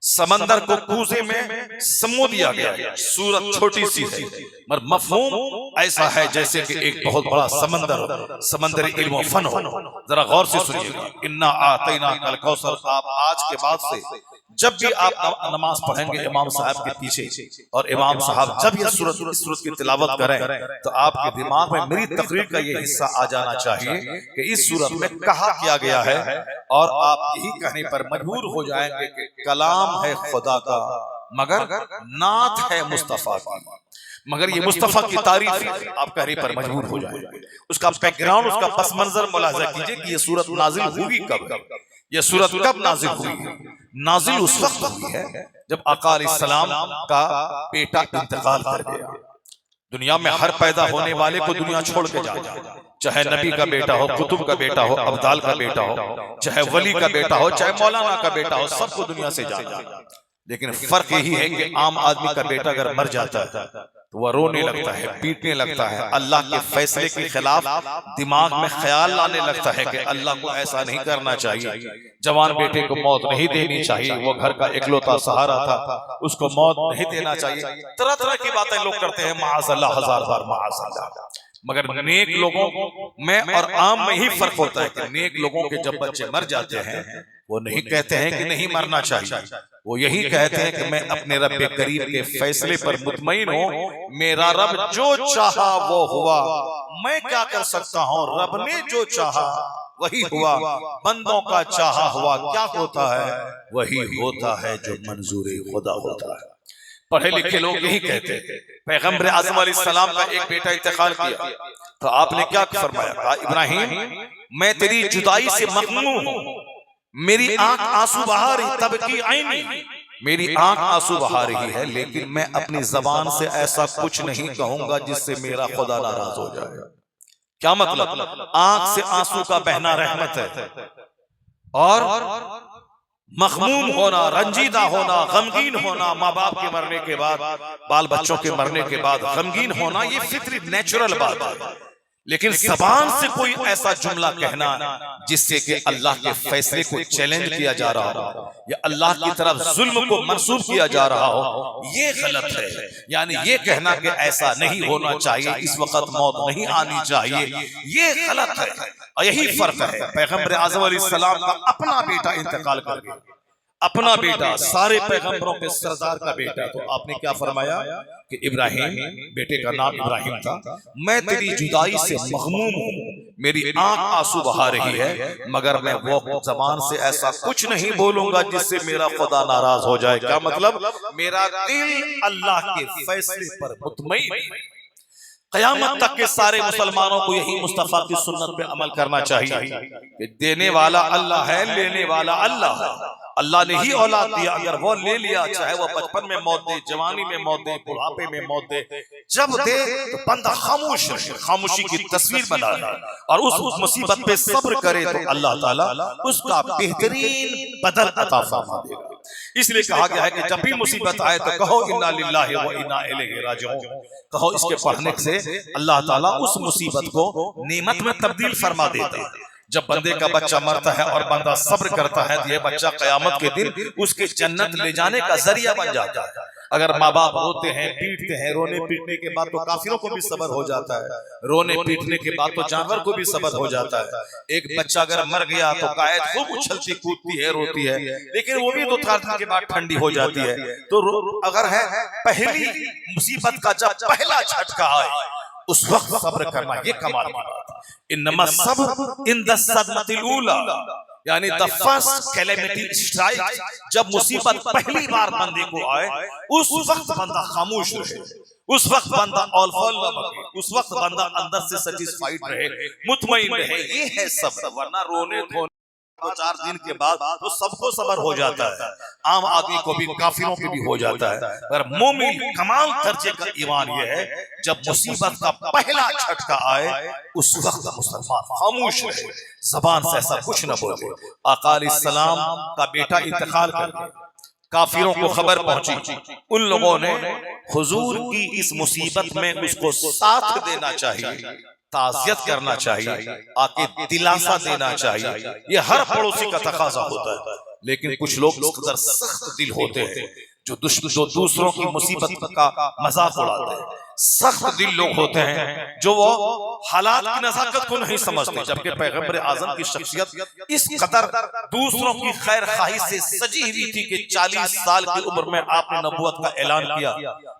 समंदर को कूजे में समो दिया गया। सूरत छोटी सी है मगर मफहूम ऐसा है जैसे कि एक बहुत बड़ा समंदर, समंदर इल्म और फन हो। जरा गौर से सुनिएगा, इन्ना आतैना कल कौसर। आप आज के बाद से जब भी आप नमाज पढ़ेंगे इमाम साहब के पीछे और इमाम साहब जब ये सूरत की तिलावत करें तो आपके दिमाग में मेरी तकरीर का ये हिस्सा आ जाना चाहिए कि इस सूरत में कहा किया गया है, और आप यही कहने पर मजबूर हो जाएंगे कि कलाम है खुदा का मगर नात है मुस्तफा की। मगर ये मुस्तफा की तारीफ आप कहने पर मजबूर हो जाएंगे। उसका बैकग्राउंड, उसका पस मंजर मुलाजा कीजिए कि ये सूरत नाजिल हुई कब, ये सूरत कब नाजिल हुई है। नाजिल उस वक्त हुई है जब आका अलैहिस्सलाम का बेटा इंतकाल कर गया। दुनिया में हर पैदा होने वाले को दुनिया छोड़ के जाए, चाहे नबी का बेटा हो, कुतुब का बेटा हो, अब्दाल का बेटा हो, चाहे वली का बेटा हो, चाहे मौलाना का बेटा हो, सबको दुनिया से जाना। लेकिन फर्क यही है कि आम आदमी का बेटा अगर मर जाता है तो वह रोने लगता है, पीटने लगता है, अल्लाह के फैसले के खिलाफ दिमाग में ख्याल लाने लगता है कि अल्लाह को ऐसा नहीं करना चाहिए, जवान बेटे को मौत नहीं देनी चाहिए, वो घर का इकलौता सहारा था, उसको मौत नहीं देना चाहिए। तरह तरह की बातें लोग करते हैं, माअज़ल्लाह, हजार बार माअज़ल्लाह। मगर नेक लोगों में और आम में ही फर्क होता है कि नेक लोगों के जब बच्चे मर जाते हैं वो नहीं कहते हैं कि नहीं मरना चाहिए, वो यही कहते हैं कि मैं अपने रब करीम के फैसले पर मुतमईन हूँ, मेरा रब जो चाहा वो हुआ, मैं क्या कर सकता हूँ, रब ने जो चाहा वही हुआ, बंदों का चाहा हुआ क्या होता है, वही होता है जो मंजूर खुदा होता है। पढ़े लिखे लोग यही कहते हैं। पैगंबर आज़म अलैहिस्सलाम का एक बेटा इंतकाल किया तो आपने क्या फरमाया, कहा इब्राहिम मैं तेरी जुदाई से मखमूम हूँ, मेरी आंख आंसू बहा रही, तब की आईनी, मेरी आंख आंसू बहा रही है, लेकिन मैं अपनी जबान से ऐसा कुछ नहीं कहूंगा जिससे मेरा खुदा नाराज हो जाए। क्या मतलब, आंख से आंसू का बहना रहमत है, और मखमूम होना, रंजीदा होना, गमगीन होना, माँ बाप के मरने के बाद, बाल बच्चों के मरने के बाद गमगीन होना, ये फितरी नेचुरल बात है। लेकिन जबान से कोई ऐसा जुमला कहना जिससे कि अल्लाह के फैसले को चैलेंज किया जा रहा हो या अल्लाह की तरफ जुल्म को मंसूब किया जा रहा हो, ये गलत है। यानी ये कहना कि ऐसा नहीं होना चाहिए, इस वक्त मौत नहीं आनी चाहिए, ये गलत है। और यही फर्क है, पैगंबर आज़म अलैहिस्सलाम का अपना बेटा इंतकाल कर गया, अपना बेटा, सारे पैगंबरों के सरदार का बेटा, तो आपने क्या फरमाया कि इब्राहिम, बेटे का नाम इब्राहिम था, मैं तेरी जुदाई से मखमूम हूँ, मेरी आंख आंसू बहा रही है, मगर मैं वो जबान से ऐसा कुछ नहीं बोलूंगा जिससे मेरा खुदा नाराज हो जाए। क्या मतलब, मेरा दिल अल्लाह के फैसले पर मुतमईन है। क़यामत तक के सारे मुसलमानों को यही मुस्तफा की सुन्नत पे अमल करना चाहिए कि देने वाला अल्लाह है, लेने वाला अल्लाह है, अल्लाह ने ही औलाद दिया, अगर वो ले लिया, चाहे वो बचपन में मौत दे, जवानी में मौत दे, बुढ़ापे में मौत दे, जब दे तो बंदा खामोश रहे, खामोशी की तस्वीर बनाए और उस मुसीबत पे सब्र करे तो अल्लाह ताला उसका बेहतरीन बदल अता फरमा देगा। इसलिए कहा गया है कि जब भी मुसीबत आए तो कहो इन्ना लिल्लाहि व इन्ना इलैहि राजिऊन। कहो, इसके पढ़ने से अल्लाह ताला उस मुसीबत को नेमत में तब्दील फरमा देता है। जब बंदे का बच्चा मरता है और बंदा सब्र करता है तो यह बच्चा कयामत के दिन उसके जन्नत ले जाने का जरिया बन जाता है। अगर माँ बाप रोते हैं, पीटते हैं, रोने पीटने के बाद तो काफिरों को भी सब्र हो जाता है, रोने पीटने के बाद तो जानवर को भी सब्र हो जाता है। एक बच्चा अगर मर गया तो गाय खूब उछलती कूदती है, रोती है, लेकिन वो भी 2-4 दिन के बाद ठंडी हो जाती है। तो अगर है पहली मुसीबत का जब पहला झटका आए उस वक्त सब्र करना, ये कमाल की बात है। इन्नमा सब्र इंद सदमतिल ऊला, यानी द फर्स्ट कैलेमिटी स्ट्राइक, जब मुसीबत पहली बार बंदे को आए उस वक्त बंदा खामोश रहे, उस वक्त बंदा ऑलफॉल न बने, उस वक्त बंदा अंदर से सेटिस्फाइड रहे, मुतमईन रहे। ये है सब्र। वरना रोने धोने 2-4 दिन के बाद तो सबको सब्र हो जाता है, आम आदमी को भी, काफिरों को भी हो जाता है। पर मोमिन कमाल दर्जे का ईमान यह है, जब मुसीबत का पहला झटका आए उस वक्त मुसलमान खामोश रहे, जबान से ऐसा कुछ न बोले। आका अलैहिस्सलाम का बेटा इंतकाल कर गया, काफिरों को खबर पहुंची, उन लोगों ने हुजूर की इस मुसीबत में उसको साथ देना चाहिए, ताज़ियत करना चाहिए, आके दिलासा देना चाहिए, ये हर पड़ोसी का तकाजा होता है। लेकिन कुछ लोग इस कदर सख्त दिल होते हैं जो दूसरों की मुसीबत का मजाक उड़ाते हैं, सख्त दिल लोग होते हैं जो वो हालात की नजाकत को नहीं समझते। जबकि पैगंबर आजम की शख्सियत इस कदर दूसरों की खैर ख्वाही से सजी हुई थी कि 40 साल की उम्र में आपने नबूवत का ऐलान किया,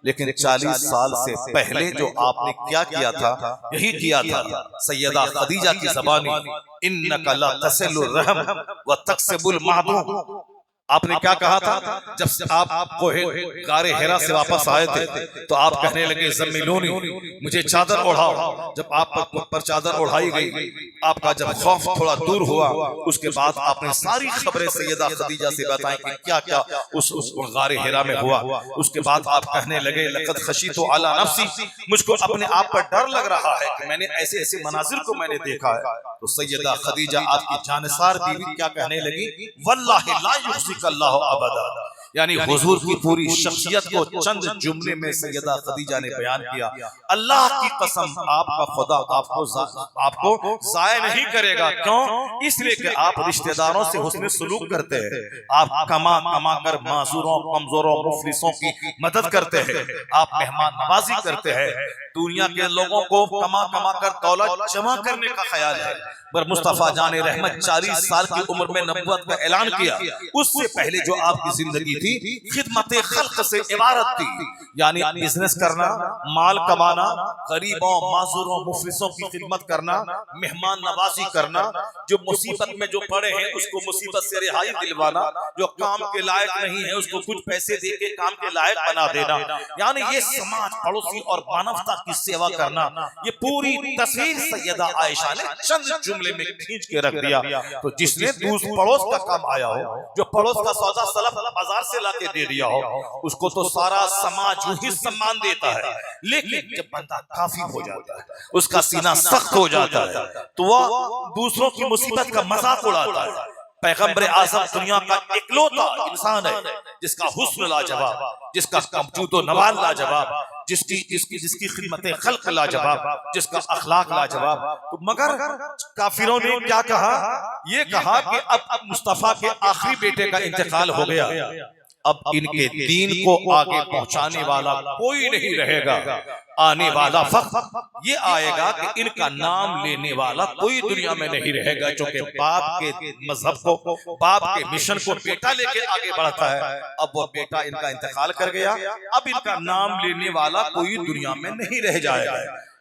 लेकिन 40 साल से पहले जो आपने क्या किया था, यही किया था सैयदा खदीजा की ज़बानी, इन्नका ला तसिलुर रहम व तक्सिबुल मादूम। आपने क्या कहा था जब आप गारे हिरा से वापस आए थे, तो आप कहने लगे ज़म्मिलूनी, मुझे चादर ओढ़ाओ। जब आप पर चादर ओढ़ाई गई, आपका जब खौफ थोड़ा दूर हुआ, उसके बाद आपने सारी खबरें सैयदा खदीजा से बताई कि क्या क्या उस गारे हिरा में हुआ। उसके बाद आप कहने लगे लक़द खशीतु अला नफ्सी, मुझको अपने आप पर डर लग रहा है कि मैंने ऐसे ऐसे मनाजिर को मैंने देखा है। तो सैयदा खदीजा आपकी जानसार बीवी क्या कहने लगी, वल्लाहि ला युज़िकल्लाहु अबदा, यानी हुजूर की पूरी शख्सियत को चंद जुमले में सैयदा खदीजा ने बयान किया। अल्लाह की कसम, आपका खुदा आपको ज़ाया नहीं करेगा। क्यों? इसलिए कि आप रिश्तेदारों से हुस्न सलूक करते हैं, आप कमा कमा कर माजूरों, कमजोरों, मुफलिसों की मदद करते हैं, आप मेहमान नवाजी करते हैं। दुनिया के लोगों को कमा कमा कर दौलत जमा करने का ख्याल है, पर मुस्तफा जाने रहमत 40 साल की उम्र में नबूवत का ऐलान किया। उससे पहले जो आपकी जिंदगी थी खिदमत खल्क से इबारत थी, यानी बिजनेस करना, माल कमाना, गरीबों, माजूरों, मुफलिसों की खिदमत करना, मेहमान नवाजी करना, जो मुसीबत में जो पड़े हैं उसको मुसीबत से रिहाई दिलवाना, जो काम के लायक नहीं है उसको कुछ पैसे दे के काम के लायक बना देना, यानी ये समाज, पड़ोसी और मानवता की सेवा करना, ये पूरी तस्वीर सैयदा आयशा ने चंद जुमले में खींच के रख दिया। तो जिसने दूसरे पड़ोस का काम आया हो, जो पड़ोस का सौदा सलफ बाजार से लाके दे दिया हो, उसको तो सारा समाज ही सम्मान देता है। लेकिन जब बंदा काफी हो जाता है, उसका सीना सख्त हो जाता है, तो वह दूसरों की मुसीबत का मजाक उड़ाता है। पैगंबर आज़म दुनिया का इकलौता इंसान है जिसका हुस्न लाजवाब, जिसका वजूद नवाल लाजवाब, जिसकी खिदमत खल्क लाजवाब, जिसका अखलाक लाजवाब। तो मगर काफिरों ने क्या कहा, ये कहा कि अब मुस्तफा के आखिरी बेटे का इंतकाल हो गया, अब इनके दीन को आगे पहुंचाने वाला कोई नहीं रहेगा। आने वाला वक्त ये आएगा कि इनका नाम लेने वाला कोई दुनिया में नहीं रहेगा, क्योंकि बाप के मजहब को, बाप के मिशन को बेटा लेके आगे बढ़ता है। अब वो बेटा इनका इंतकाल कर गया, अब इनका नाम लेने वाला कोई दुनिया में नहीं रह जाएगा।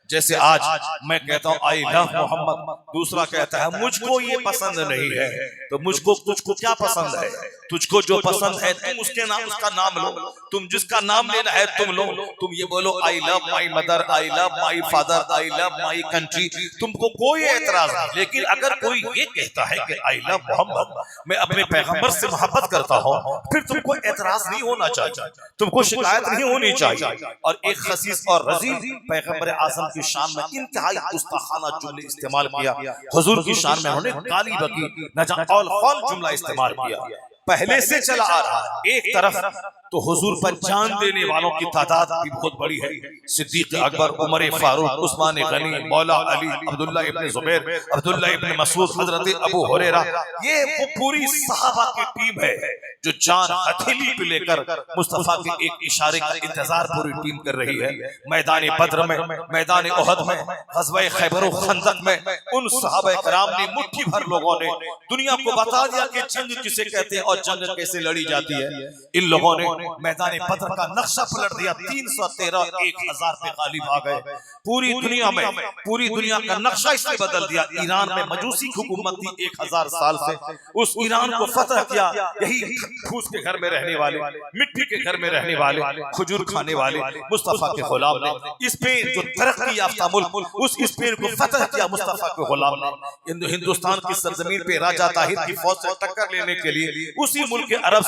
जैसे आज मैं कहता हूँ आई लव मोहम्मद, दूसरा कहता है मुझको ये पसंद नहीं है। तो मुझको तुझको क्या पसंद है? तुझको जो पसंद है तुम उसके नाम उसका नाम लो, तुम जिसका नाम लेना है तुम लो। तुम ये बोलो I love my mother, I love my father, I love my country, तुमको कोई एतराज नहीं। लेकिन अगर कोई ये कहता है कि आई लव मोहम्मद, मैं अपने पैगंबर से मोहब्बत करता हूँ, फिर तुमको एतराज नहीं होना चाहिए, तुमको शिकायत नहीं होनी चाहिए। और एक खसीस और रजील पैगंबर आज़म की शान में इंतहाई गुस्ताखाना जुमले इस्तेमाल किया, हुजूर की शान में उन्होंने गाली बकी, नजा और खौल जुमला इस्तेमाल किया। पहले से चला आ रहा है। एक तरफ तो हुजूर पर जान देने वालों की तादाद भी बहुत बड़ी है, सिद्दीक अकबर, उमर फारूक, उस्मान गनी, मौला अली, अब्दुल्ला इब्न जुबैर, अब्दुल्ला इब्न मसूद, हजरत अबू हुरैरा, ये वो पूरी सहाबा की टीम है जो जान हथेली पे लेकर मुस्तफा के एक इशारे का इंतजार पूरी टीम कर रही है। मैदान बद्र में, मैदान उहद में, ग़ज़वा खैबर और खंदक में उन सहाबा किराम ने मुट्ठी भर लोगों ने दुनिया को बता दिया कि जंग किसे कहते हैं और जंग कैसे लड़ी जाती है। इन लोगों ने मैदान बद्र का नक्शा पलट दिया, 313 1000 पे गालिब आ गए। पूरी दुनिया में, पूरी दुनिया का नक्शा इसने बदल दिया। ईरान में मजूसी हुकूमत थी 1000 साल से, उस ईरान को फतह किया यही फूस के घर में रहने वाले, मिट्टी के घर में रहने वाले, खजूर खाने वाले मुस्तफा के गुलाम ने। स्पेन जो तरक्की याफ्ता मुल्क, उस स्पेन को फतह किया मुस्तफा के गुलाम ने। हिंदुस्तान की सरजमीन पे राजा ताहिर की फौज से टक्कर लेने के लिए उसी मुल्क के अरब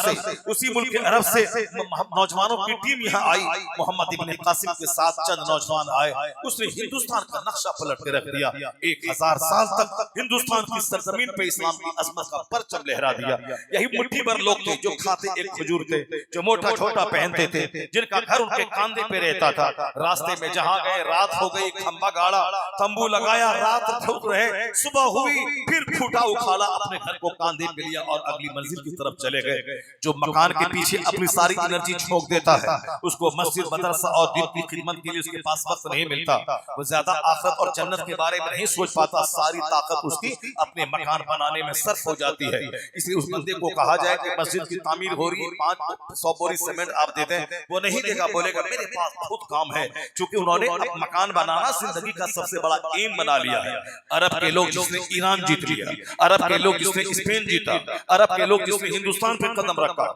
से नौजवानों की टीम यहाँ आई। मोहम्मद इब्न कासिम के साथ चंद नौजवान आए, उसने हिंदुस्तान का नक्शा पलट के रख दिया। 1000 साल तक हिंदुस्तान की सरजमीन पे इस्लाम की अजमत का परचम लहरा दिया। यही मुट्ठी भर लोग थे जो खाते एक खजूर थे, जो मोटा छोटा पहनते थे, जिनका घर उनके कांधे पे रहता था। रास्ते में जहाँ गए रात हो गई, खंबा गाड़ा, तंबू लगाया, रात ठोक रहे, सुबह हुई फिर फूटा उखाड़ा, अपने घर को कांधे पे लिया और अगली मंजिल की तरफ चले गए। जो मकान के पीछे अपनी सारी एनर्जी झोंक देता है, उसको मस्जिद मदरसा और दिन की खिदमत के लिए उसके पास वक्त नहीं मिलता, वो ज्यादा आखिरत और जन्नत के बारे में नहीं सोच पाता, सारी ताकत उसकी अपने मकान बनाने में सर्फ हो जाती है। इसलिए उस बंदे को कहा जाए कि मस्जिद की तामीर हो रही है, 500 बोरी सीमेंट आप देते हैं, वो नहीं देगा, बोलेगा मेरे पास बहुत काम है। क्योंकि उन्होंने मकान बनाना जिंदगी का सबसे बड़ा एम बना लिया है। अरब के लोग जिसने ईरान जीत लिया, अरब के लोग जिसने स्पेन जीता, अरब के लोग जिसने हिंदुस्तान पे कदम रखा,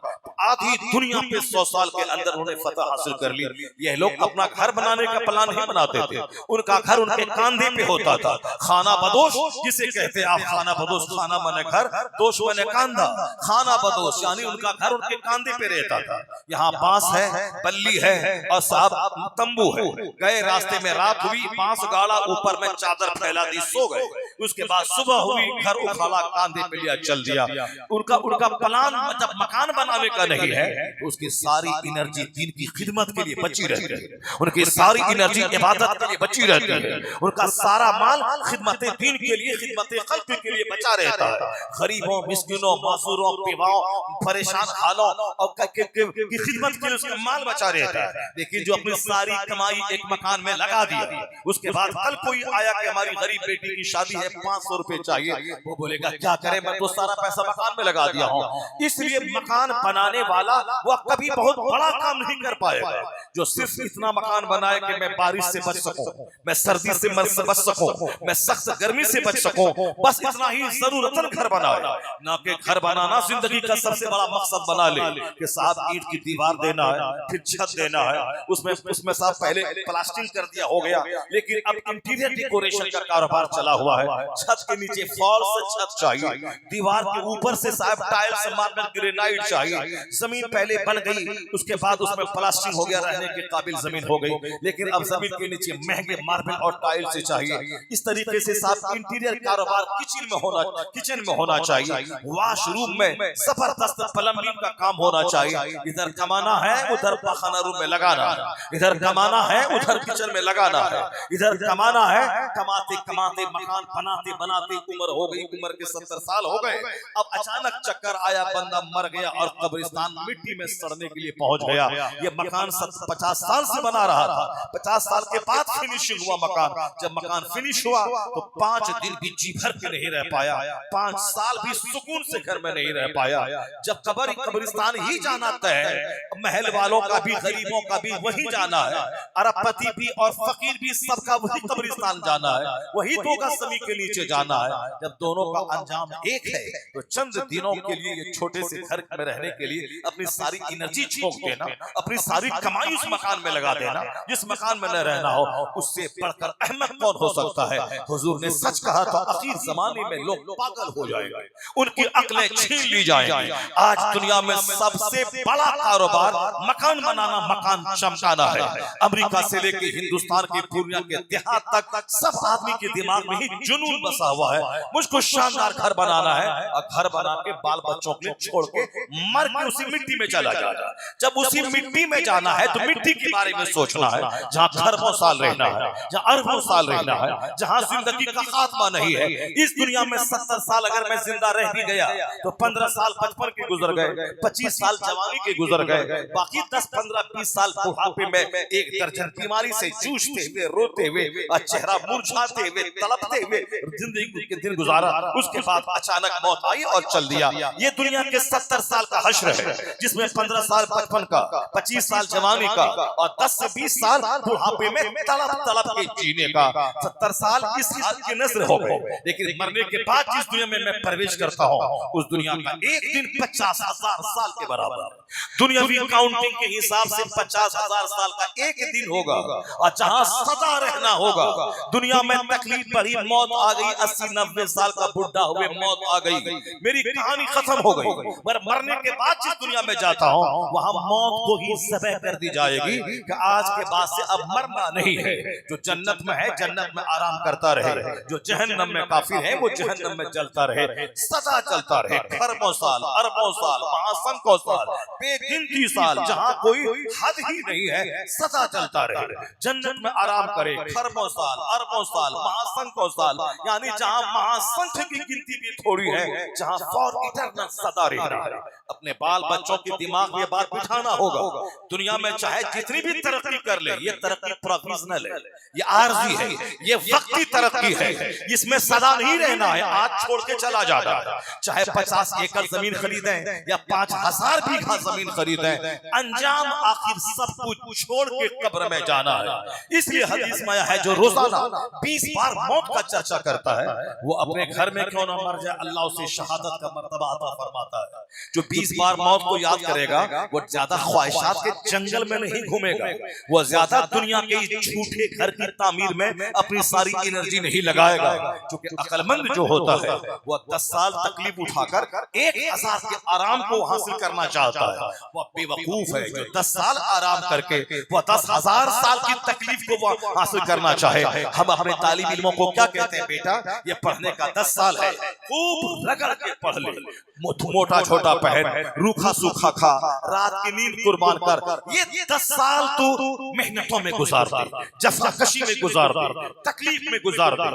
आधी दुनिया पे 100 साल के अंदर उन्होंने फतह हासिल कर ली। यह लोग अपना घर बनाने का प्लान नहीं बनाते थे, उनका घर उनके कांधे पे होता था। खाना बदोश जिसे कहते हैं आप, खाना बदोश, खाना मने घर, दोष मने कांधा, खाना बदोश यानी उनका घर उनके कांधे पे रहता था। यहाँ बांस है, बल्ली है और साहब तंबू है। गए रास्ते में रात हुई, बांस गाड़ा, ऊपर में चादर फैला दी, सो गए। उसके बाद सुबह हुई, घर उखाड़ा, कांधे पे लिया, चल दिया। उनका प्लान जब मकान बनाने का नहीं है तो उसकी सारी एनर्जी दीन की खिदमत के लिए बची रहती है, उनकी सारी एनर्जी इबादत के लिए बची रहती है, उनका सारा माल खिदमत दीन के लिए, खिदमत खल्क के लिए बचा रहता है। गरीबों, मिस्किनों, मासूरों, बेवाओं, परेशान हालों और की खिदमत के लिए उसका माल बचा रहता है। लेकिन जो अपनी सारी कमाई एक मकान में लगा दिया, उसके बाद कल कोई आया कि हमारी गरीब बेटी की शादी है, 500 रुपए चाहिए, वो बोलेगा क्या करें, मैं तो सारा पैसा मकान में लगा दिया हूँ। इसलिए मकान बनाने वाला वह कभी बहुत बड़ा काम नहीं कर पाएगा। जो सिर्फ इतना मकान बनाए कि मैं बारिश से बच सकूं, मैं सर्दी से बच सकूं, मैं सख्त गर्मी से बच सकूं, बस इतना ही जरूरतन घर बनाए। ना कि घर बनाना जिंदगी का सबसे बड़ा मकसद बना ले कि साहब ईंट की दीवार देना है, फिर छत देना है, उसमें साहब पहले प्लास्टिंग कर दिया हो गया, लेकिन अब इंटीरियर डेकोरेशन का कारोबार चला हुआ है। छत के नीचे फॉल्स छत चाहिए, दीवार के ऊपर से साहब टाइल्स, मार्बल, ग्रेनाइट चाहिए। जमीन पहले बन गई, उसके बाद उसमें प्लास्टिंग हो गया, रहने के काबिल जमीन हो गई, लेकिन अब जमीन के नीचे महंगे मार्बल और टाइल्स से चाहिए। इस तरीके से साहब इंटीरियर कारोबार किचन में होना चाहिए, वॉशरूम में जबरदस्त प्लम्बिंग का काम होना चाहिए। इधर कमाना है, उधर पखाना रूम में लगाना है, इधर कमाना है, उधर किचन में लगाना है, इधर कमाना है, कमाते कमाते मकान बनाते बनाते उम्र हो गई, उम्र के 70 साल हो गए। अब अचानक चक्कर आया, बंदा मर गया और कब्रिस्तान मिट्टी में सड़ने के लिए पहुंच गया। ये मकान 50 साल से बना रहा था, 50 साल के बाद फिनिशिंग हुआ मकान। जब मकान फिनिश हुआ तो 5 दिन भी जी भर के नहीं रह पाया, 5 साल भी सुकून से घर में नहीं रह पाया। जब कब्रिस्तान ही जाना तय, महल वालों का भी गरीबों का भी वही जाना है, अरबपति भी और फकीर भी सबका वही कब्रिस्तान जाना है, वही 2 गज जमीन के नीचे जाना है। जब दोनों का अंजाम एक है तो चंद दिनों के लिए ये छोटे से घर में रहने के लिए अपनी सारी एनर्जी झोंक देना, अपनी सारी कमाई उस मकान में लगा देना जिस मकान में न रहना हो। उससे बढ़कर अहमद कौन हो सकता है? हुजूर ने सच कहा था, आखिर जमाने में लोग पागल हो जाएंगे, उनकी अक्लें छीन ली जाएंगी। आज दुनिया में सबसे बड़ा कारोबार मकान बनाना, मकान चमकाना है। अमेरिका से लेके हिंदुस्तान के पूर्णिया के देहात तक सब आदमी के दिमाग में ही जुनून बसा हुआ है, मुझको शानदार घर बनाना है और घर बना के बाल बच्चों के छोड़ के मर के उसी मिट्टी में चला जाना। जब उसी मिट्टी में जाना है तो मिट्टी के बारे में सोचना है, जहाँ खरबों साल रहना है, जहाँ अरबों साल रहना है, जहाँ जिंदगी का खात्मा नहीं है। इस दुनिया में 70 साल अगर मैं जिंदा रह भी गया तो 15 साल बचपन के गुजर गए, 25 साल जवानी के गुजर गए, बाकी 10, 15, 20 साल बुढ़ापे में एक दर्जन बीमारी से जूझते हुए, रोते हुए और चेहरा मुरझाते हुए, तड़पते हुए जिंदगी के दिन गुजारा। उसके बाद अचानक मौत आई और चल दिया। ये दुनिया के 70 साल का हश्र है, जिसमें 15 साल बचपन का, 25 साल जवानी का और 10 से 20 साल बुढ़ापे में तड़प तड़प के जीने का। 70 साल इस हाल की नस्र हो गए। लेकिन मरने के बाद जिस दुनिया में मैं प्रवेश करता हूँ, उस दुनिया का एक दिन 50,000 साल के बराबर है। दुनियावी काउंटिंग के हिसाब से 50,000 साल का एक दिन होगा और जहाँ सदा रहना होगा। दुनिया में तकलीफ बढ़ी, मौत आ गई, 80-90 साल का बुढ़ा हुए मौत आ गई, मेरी कहानी खत्म हो गई। पर मरने के बाद जिस दुनिया में जाता हूँ, वहाँ मौत को ही ज़बह कर दी जाएगी कि आज के बाद से अब मरना नहीं है। जो जन्नत में है जन्नत में आराम करता रहे, जो जहन्नम में काफिर है वो जहन्नम में जलता रहे, सदा चलता रहे। खरबों साल, अरबों साल, महासंख्यों साल, बेगिनती साल, जहाँ कोई हद ही नहीं है, सदा चलता रहे, जन्नत में आराम करे। खरबों साल, अरबों साल, महासंख्यों साल, यानी जहाँ महासंख्य की गिनती भी थोड़ी है, जहाँ फॉर इटर्नल सदा रहना है। अपने बाल बच्चों के दिमाग में बात बिठाना होगा। दुनिया में चाहे जितनी भी तरक्की कर ले, ये तरक्की प्रोविजनल है, ये आर्जी है, ये वक्ती तरक्की है, इसमें सदा नहीं रहना है, आज छोड़ के चला जाना है। चाहे 50 एकड़ जमीन खरीदें या 5000 बीघा जमीन खरीदें, अंजाम आखिर सब कुछ छोड़ के कब्र में जाना है। इसलिए हदीस में है, जो रोजाना 20 बार मौत का चर्चा करता है, वो अपने घर में क्यों ना मर जाए, अल्लाह उसे शहादत का मर्तबा अता फरमाता है। जो 20 बार मौत को याद करेगा, वो ज्यादा ख्वाहिशात के जंगल में नहीं घूमेगा, वो ज्यादा दुनिया के झूठे घर की तामीर में अपनी सारी एनर्जी नहीं लगाएगा। क्योंकि अक्लमंद जो होता है वो 10 साल तकलीफ उठाकर 1000 के आराम को हासिल करना चाहता है। वो बेवकूफ है जो 10 साल आराम करके वो 10,000 साल की तकलीफ को वो हासिल करना चाहे। हम अपने तालिब इल्मों को क्या कहते हैं, बेटा ये पढ़ने का 10 साल है, खूब रगड़ के पढ़ ले, मोटा छोटा पहन, रूखा सूखा खा, रात की नींद कुर्बान कर। ये 10 साल तू मेहनतों में गुजार दे, जफाकशी में गुजार दे, तकलीफ में गुजार दे,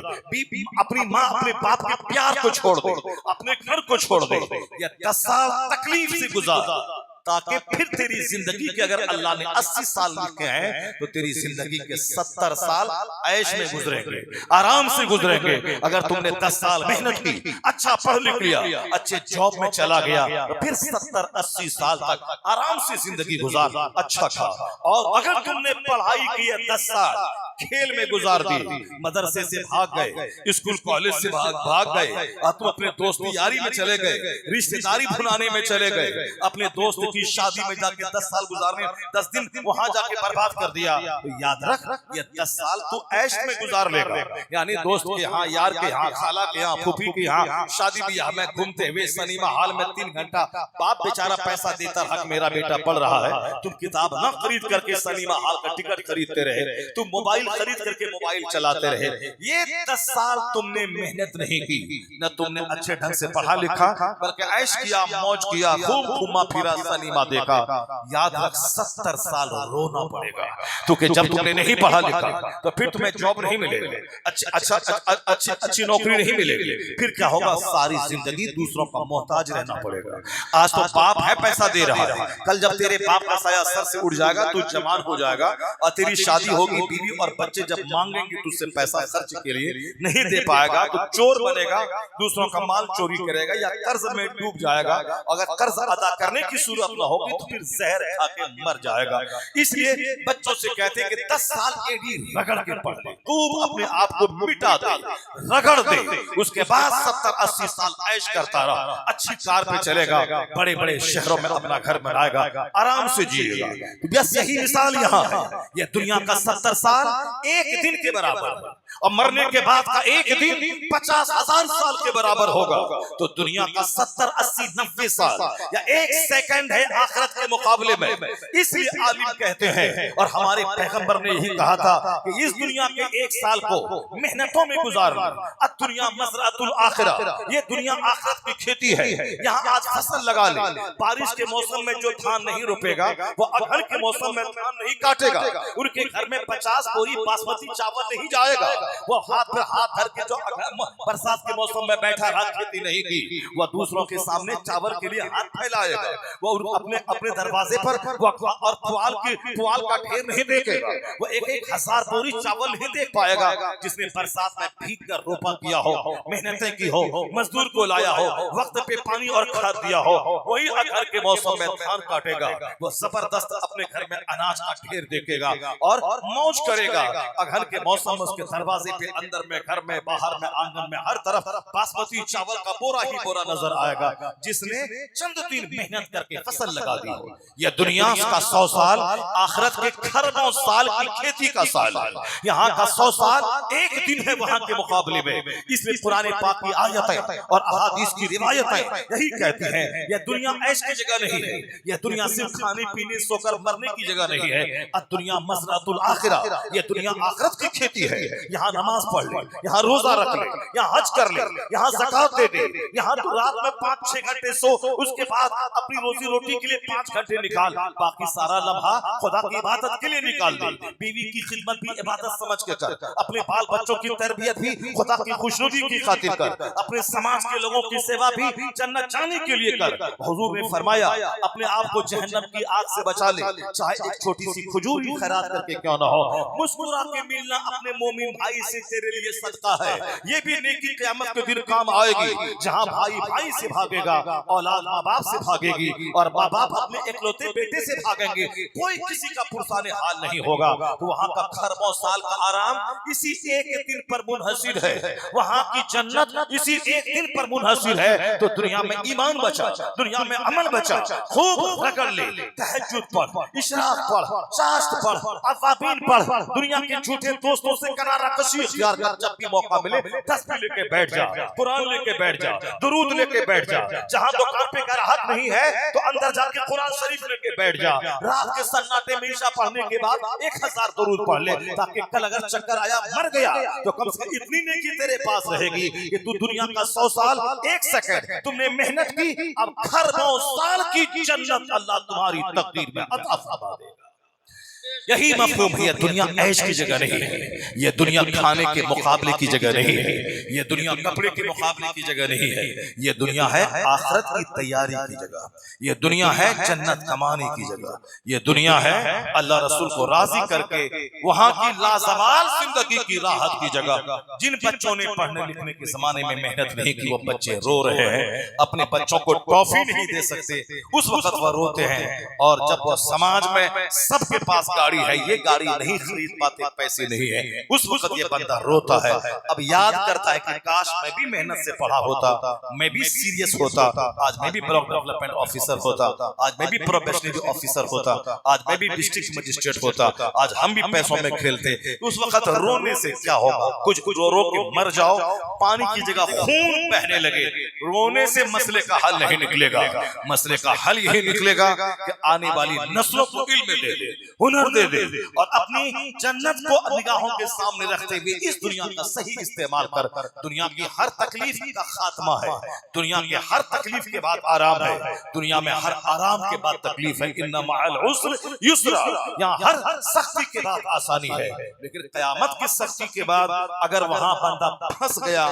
अपनी माँ अपने बाप के प्यार को छोड़ दे, अपने घर को छोड़ दे। ये 10 साल तकलीफ से गुजार, ताकि फिर तेरी जिंदगी के अगर अल्लाह ने 80 साल लिखे हैं तो तेरी जिंदगी के 70 साल ऐश में गुजरेंगे, आराम से गुजरेंगे। अगर तुमने 10 साल मेहनत की, अच्छा पढ़ लिख लिया, अच्छे जॉब में चला गया, तो फिर 70-80 साल तक आराम से जिंदगी गुजार, अच्छा खा। और अगर तुमने पढ़ाई की है 10 साल खेल में गुजार दी, मदरसे से भाग गए, स्कूल कॉलेज से भाग गए, तुम अपने दोस्ती यारी में चले गए, रिश्तेदारी भुनाने में चले गए, अपने दोस्त की शादी में जाके 10 साल गुजारने, 10 दिन वहां जाके बर्बाद कर दिया, तो याद रख ये 10 साल तू ऐश में गुजार लेगा। यानी दोस्त के यहाँ, यार के यहाँ, खाला के यहाँ, फूफी के यहाँ, शादी ब्याह में घूमते हुए सिनेमा हॉल में 3 घंटा, बाप बेचारा पैसा देता रहा, मेरा बेटा पढ़ रहा है, तुम किताब ना खरीद करके सिनेमा हॉल का टिकट खरीदते रहे, तुम मोबाइल मोबाइल खरीद करके मोबाइल चलाते रहे। ये 10 साल तुमने मेहनत नहीं की, न तुमने अच्छे ढंग से पढ़ा लिखा, बल्कि ऐश किया, मौज किया, खूब घूमा फिरा, सिनेमा देखा। याद रख 70 साल रोना पड़ेगा, क्योंकि जब तुमने नहीं पढ़ा लिखा तो फिर तुम्हें जॉब नहीं मिलेगी, अच्छी नौकरी नहीं मिलेगी, फिर क्या होगा? सारी जिंदगी दूसरों का मोहताज रहना पड़ेगा। आज तो बाप है पैसा दे रहा है, कल जब तेरे बाप का साया सर से उड़ जाएगा, तू जवान हो जाएगा और तेरी शादी होगी, बीवी और बच्चे जब मांगेंगे तुझसे पैसा खर्च के लिए नहीं दे पाएगा, तो चोर बनेगा, दूसरों का माल चोरी करेगा या कर्ज में डूब जाएगा। अगर कर्ज अदा करने की सूरत न होगी तो फिर जहर खा के मर जाएगा। इसलिए बच्चों से कहते हैं कि 10 साल एडी रगड़ के पढ़ ले, खूब अपने आप को मिटा दे, रगड़ दे, उसके बाद 70-80 साल ऐश करता रहा, अच्छी कार पे चलेगा, बड़े बड़े शहरों में अपना घर बनाएगा, आराम से जिएगा। बस यही मिसाल यहाँ है। ये दुनिया का 70 साल एक दिन के बराबर है, और मरने के बाद का एक दिन 50,000 साल के बराबर होगा। तो दुनिया का 70, 80, 90 साल या एक सेकंड है आखिरत के मुकाबले में। इसलिए आलिम कहते हैं, और हमारे पैगंबर ने यही कहा था कि इस दुनिया के एक साल को मेहनतों में गुजारना। दुनिया मज़रातुल आखिरा, ये दुनिया आखिरत की खेती है। यहाँ आज फसल लगा ले, बारिश के मौसम में जो धान नहीं रोपेगा वो अगहन के मौसम में धान नहीं काटेगा। उनके घर में 50 बोरी बासमती चावल नहीं जाएगा। वो हाथ पे हाथ धर के जो बरसात के मौसम में बैठा रहा, खेती नहीं की, वह दूसरों के सामने चावल के लिए हाथ फैलाएगा। वो अपने अपने दरवाजे पर और पुआल का ढेर नहीं देखेगा। वो एक हजार बोरी चावल नहीं देख पाएगा जिसने बरसात में भीग कर रोपा किया हो, मेहनतें की हो, मजदूर को लाया हो, वक्त पे पानी और खाद दिया हो। वही अगहन के मौसम में धान काटेगा, वो जबरदस्त अपने घर में अनाज का ढेर देखेगा और मौज करेगा। अगहन के मौसम में उसके दरवाजे पे, अंदर में, घर में, बाहर में, आंगन में, हर तरफ बासमती चावल का बोरा ही बोरा नजर आएगा, जिसने चंद दिन मेहनत करके फसल लगा दी हो। यह दुनिया का 100 साल आखिरत के खरबों साल की खेती का साल है। यहाँ का 100 साल एक दिन है वहाँ के मुकाबले में। इसलिए कुरान पाक की आयतें और अहादीस की रिवायतें यही कहती हैं, यह दुनिया ऐश की जगह नहीं है, यह दुनिया सिर्फ खाने पीने सोकर मरने की जगह नहीं है। दुनिया मज़रातुल आखिरा, यह दुनिया आखिरत की खेती है। यहाँ नमाज पढ़ ले, यहाँ रोजा रख ले, यहाँ हज कर ले, यहाँ ज़कात दे दे, यहाँ तो रात में 5-6 घंटे सो, उसके बाद अपनी रोजी रोटी के लिए 5 घंटे निकाल, बाकी सारा लम्हा खुदा की इबादत के लिए निकाल दे। बीवी की खिदमत भी इबादत समझ के कर, अपने बाल बच्चों की तरबियत भी खुदा की खुशनुदी की खातिर कर, अपने समाज के लोगों की सेवा भी जन्नत जाने के लिए कर। हुजूर ने फरमाया, अपने आप को जहन्नम की आग से बचा ले, चाहे एक छोटी सी खजूर ही खैरात करके क्यों ना हो। मुस्कुरा के मिलना अपने मोमिन भाई से तेरे लिए सदका है। ये भी नेकी क़यामत के दिन काम आएगी, जहाँ भाई भाई से भागेगा, औलाद माँ बाप से भागेगी, और माँ बाप अपने इकलौते बेटे से भागेंगे। कोई किसी का पुरसाने हाल नहीं होगा। तो वहाँ का खरबों साल का आराम इसी एक दिन पर मुनहसिर है, वहाँ की जन्नत इसी एक दिन पर मुनहसिर है। तो दुनिया में ईमान बचा, दुनिया में अमल बचा, खूब रगड़ ले, तहज्जुद पढ़, इशराक पढ़, चाश्त पढ़, अवाबीन पढ़, दुनिया के झूठे दोस्तों से करारा कशी इख्तियार कर। जब भी मौका मिले तस्बीह लेके बैठ जा, कुरान लेके बैठ जा, दुरूद लेके बैठ जा। जहाँ दुकान पे ग्राहक नहीं है तो अंदर जाके कुरान शरीफ लेके बैठ जा। रात के सन्नाटे में ईशा पढ़ने के बाद 1000 दुरूद पढ़ ले, ताकि कल अगर चक्कर आया, मर गया, तो कम से कम इतनी नेकी तेरे पास रहेगी कि तू दुनिया का 100 साल 1 सेकंड तुमने मेहनत की, अब खरबों साल की जन्नत अल्लाह तुम्हारी तकदीर में अता फरमा देगा। यही मफहूम है। दुनिया ऐश की जगह नहीं है, यह दुनिया खाने के मुकाबले की जगह नहीं है, यह दुनिया कपड़े के मुकाबले की जगह नहीं है, यह दुनिया है आखिरत की तैयारी की जगह, यह दुनिया है जन्नत कमाने की जगह, यह दुनिया है अल्लाह रसूल को राजी करके वहाँ की लाजवाल जिंदगी की राहत की जगह। जिन बच्चों ने पढ़ने लिखने के जमाने में मेहनत नहीं की, वो बच्चे रो रहे हैं, अपने बच्चों को टॉफी नहीं दे सकते, उस वक्त वह रोते हैं। और जब वह समाज में सबके पास गाड़ी है, ये गाड़ी नहीं खरीद पाते, पैसे नहीं है, उस वक्त ये बंदा रोता है। अब याद करता है कि काश मैं भी मेहनत से पढ़ा होता, मैं भी सीरियस होता, आज मैं भी ब्लॉक डेवलपमेंट ऑफिसर होता, आज मैं भी प्रोबेशनरी ऑफिसर होता, आज मैं भी डिस्ट्रिक्ट मजिस्ट्रेट होता, आज हम भी पैसों में खेलते। उस वक्त रोने से क्या होगा? कुछ रो रो के मर जाओ, पानी की जगह खून बहने लगे। रोने से मसले का हल नहीं निकलेगा। मसले का हल यही निकलेगा कि आने वाली नस्लों को इल्म दे दे, हुनर दे दे और अपनी जन्नत को निगाहों के सामने रखते हुए इस दुनिया का सही इस्तेमाल कर। दुनिया की हर तकलीफ का खात्मा है, दुनिया के हर तकलीफ के बाद आराम है, दुनिया में हर आराम के बाद तकलीफ है। इन्ना मअल उस्र युस्रा, यहाँ हर सख्ती के बाद आसानी है, लेकिन क़यामत की सख्ती के बाद अगर वहां बंदा फंस गया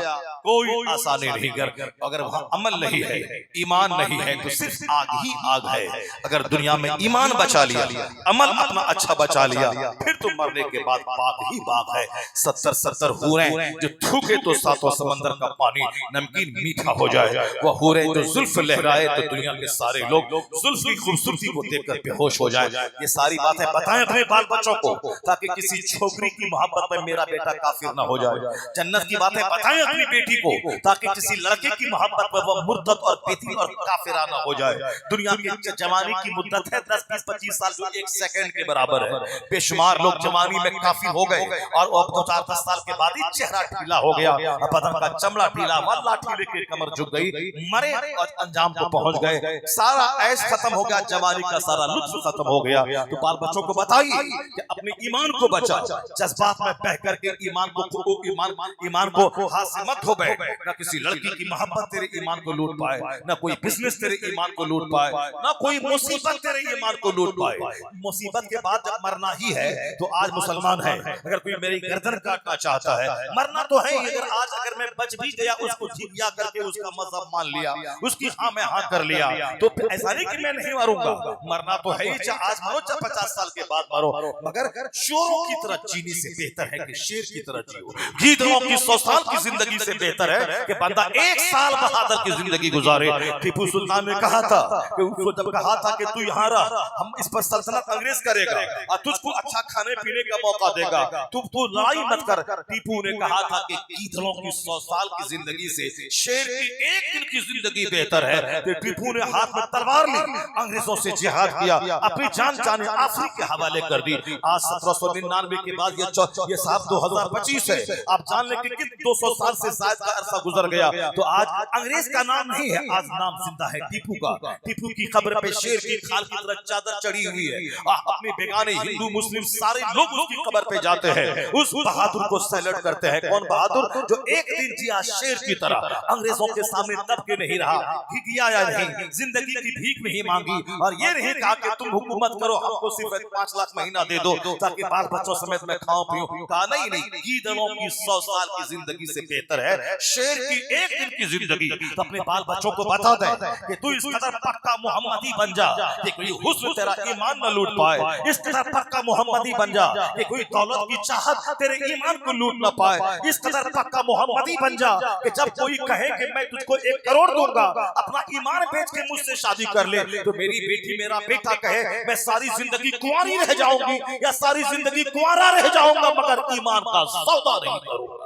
कोई आसानी नहीं कर। अगर वहां अमल नहीं है, ईमान नहीं है, तो सिर्फ आग ही आग है। अगर दुनिया में ईमान बचा लिया, अमल अपना अच्छा बचा लिया, फिर तो मरने के बाद बाग ही बाग है। 70 हूरें जो थूके तो सातों समंदर का पानी नमकीन मीठा हो जाए, वह हूरें जो जुल्फ लहराए तो दुनिया के सारे लोग जुल्फ की खूबसूरती को देखकर बेहोश हो जाए। ये सारी बातें बताएं अपने बाल बच्चों को, ताकि किसी छोकरी की मोहब्बत में मेरा बेटा काफिर ना हो जाए। जन्नत की बातें बताएं अपनी बेटी को, ताकि किसी लड़के की मोहब्बत में वह मुर्तद और बेदी और काफिरा ना हो जाए। दुनिया की जवानी की मुद्दत है 10, 20, 25 साल, जो 1 सेकंड के बराबर है। बेशुमार लोग जवानी में काफिर हो गए और अब 2-4, 10 साल के बाद ही चेहरा ढीला हो गया, बदन का चमड़ा ढीला, लाठी लेके कमर झुक गई, मरे और अंजाम को पहुंच गए। सारा ऐश खत्म हो गया, जवानी का सारा लुत्फ खत्म हो गया। तो बाल बच्चों को बताइए कि अपने ईमान को बचा, जज्बात में बह करके ईमान को हाथ से मत धो बैठ। ना किसी लड़की की मोहब्बत तेरे ईमान को लूट पाए, ना कोई बिजनेस तेरे ईमान को लूट पाए, ना कोई मुसीबत तेरे ईमान को लूट पाए। मुसीबत के बाद जब मरना ही है तो आज मुसलमान है, अगर कोई मेरी गर्दन काटना चाहता है, मरना तो है। अगर मैं बच भी गया, उसको जिया करके उसका मजहब मान लिया, उसकी हाँ में हाँ कर लिया, तो ऐसा नहीं कि मैं नहीं मरूंगा। मरना तो है ही, चाहे आज मरो चाहे 50 साल के बाद मरो, मगर शोरों की तरह जीने से बेहतर है कि शेर की तरह जियो। गीदड़ों की 100 साल की जिंदगी से बेहतर है कि बंदा 1 साल बहादुर की जिंदगी गुजारे। टीपू सुल्तान ने कहा था कि उसको जब कहा था कि तू यहाँ रह, हम इस पर सल्तनत अंग्रेज करेगा और तुझको अच्छा खाने पीने का मौका देगा, तू लड़ाई मत कर। टीपू ने कहा था कि गीदड़ों की 100 साल की जिंदगी से शेर की 1 दिन की जिंदगी बेहतर है। तो टीपू ने हाथ में तलवार ली, अंग्रेजों से जिहाद किया, अपनी जान जाने आफरी के हवाले कर दी। आज 1799 के बाद ये साल 2025 है, आप जान लें कि 200 साल से ज्यादा का अरसा गुजर गया, तो आज अंग्रेज का नाम नहीं है, आज नाम जिंदा है टीपू का। टीपू की कब्र पे शेर की खाल की तरह चादर चढ़ी हुई है। अपने बेगाने हिंदू मुस्लिम सारे लोग उसकी कब्र पे जाते हैं, उस बहादुर को सैल्यूट करते हैं। कौन बहादुर? जो एक दिन जिया शेर की तरह, अंग्रेजों के सामने दब के नहीं रहा, हिया या नहीं, जिंदगी की भीख नहीं मांगी, और ये नहीं कहा कि तुम हुकूमत करो, हमको सिर्फ 5 लाख महीना दे दो ताकि बाल बच्चों समेत मैं खाऊं पीऊं। कहा नहीं, गीदड़ों की 100 साल की जिंदगी से बेहतर है शेर की 1 दिन की जिंदगी। तो अपने बाल बच्चों को बता दे कि तू इस कदर पक्का मोहम्मदी बन जा कि कोई हुस्न तेरा ईमान न लूट पाए, इस कदर पक्का मोहम्मदी बन जा कि कोई दौलत की चाहत तेरे ईमान को लूट न पाए, इस कदर पक्का मोहम्मदी बन जा कि जब कोई कहे कि मैं तुझको 1 करोड़ दूंगा, अपना ईमान बेच के मुझसे शादी कर ले, तो मेरी बेटी मेरा बेटा कहे मैं सारी जिंदगी कुंवारी रह जाऊंगी या सारी जिंदगी कुंवारा रह जाऊंगा, मगर ईमान का सौदा नहीं करूंगा।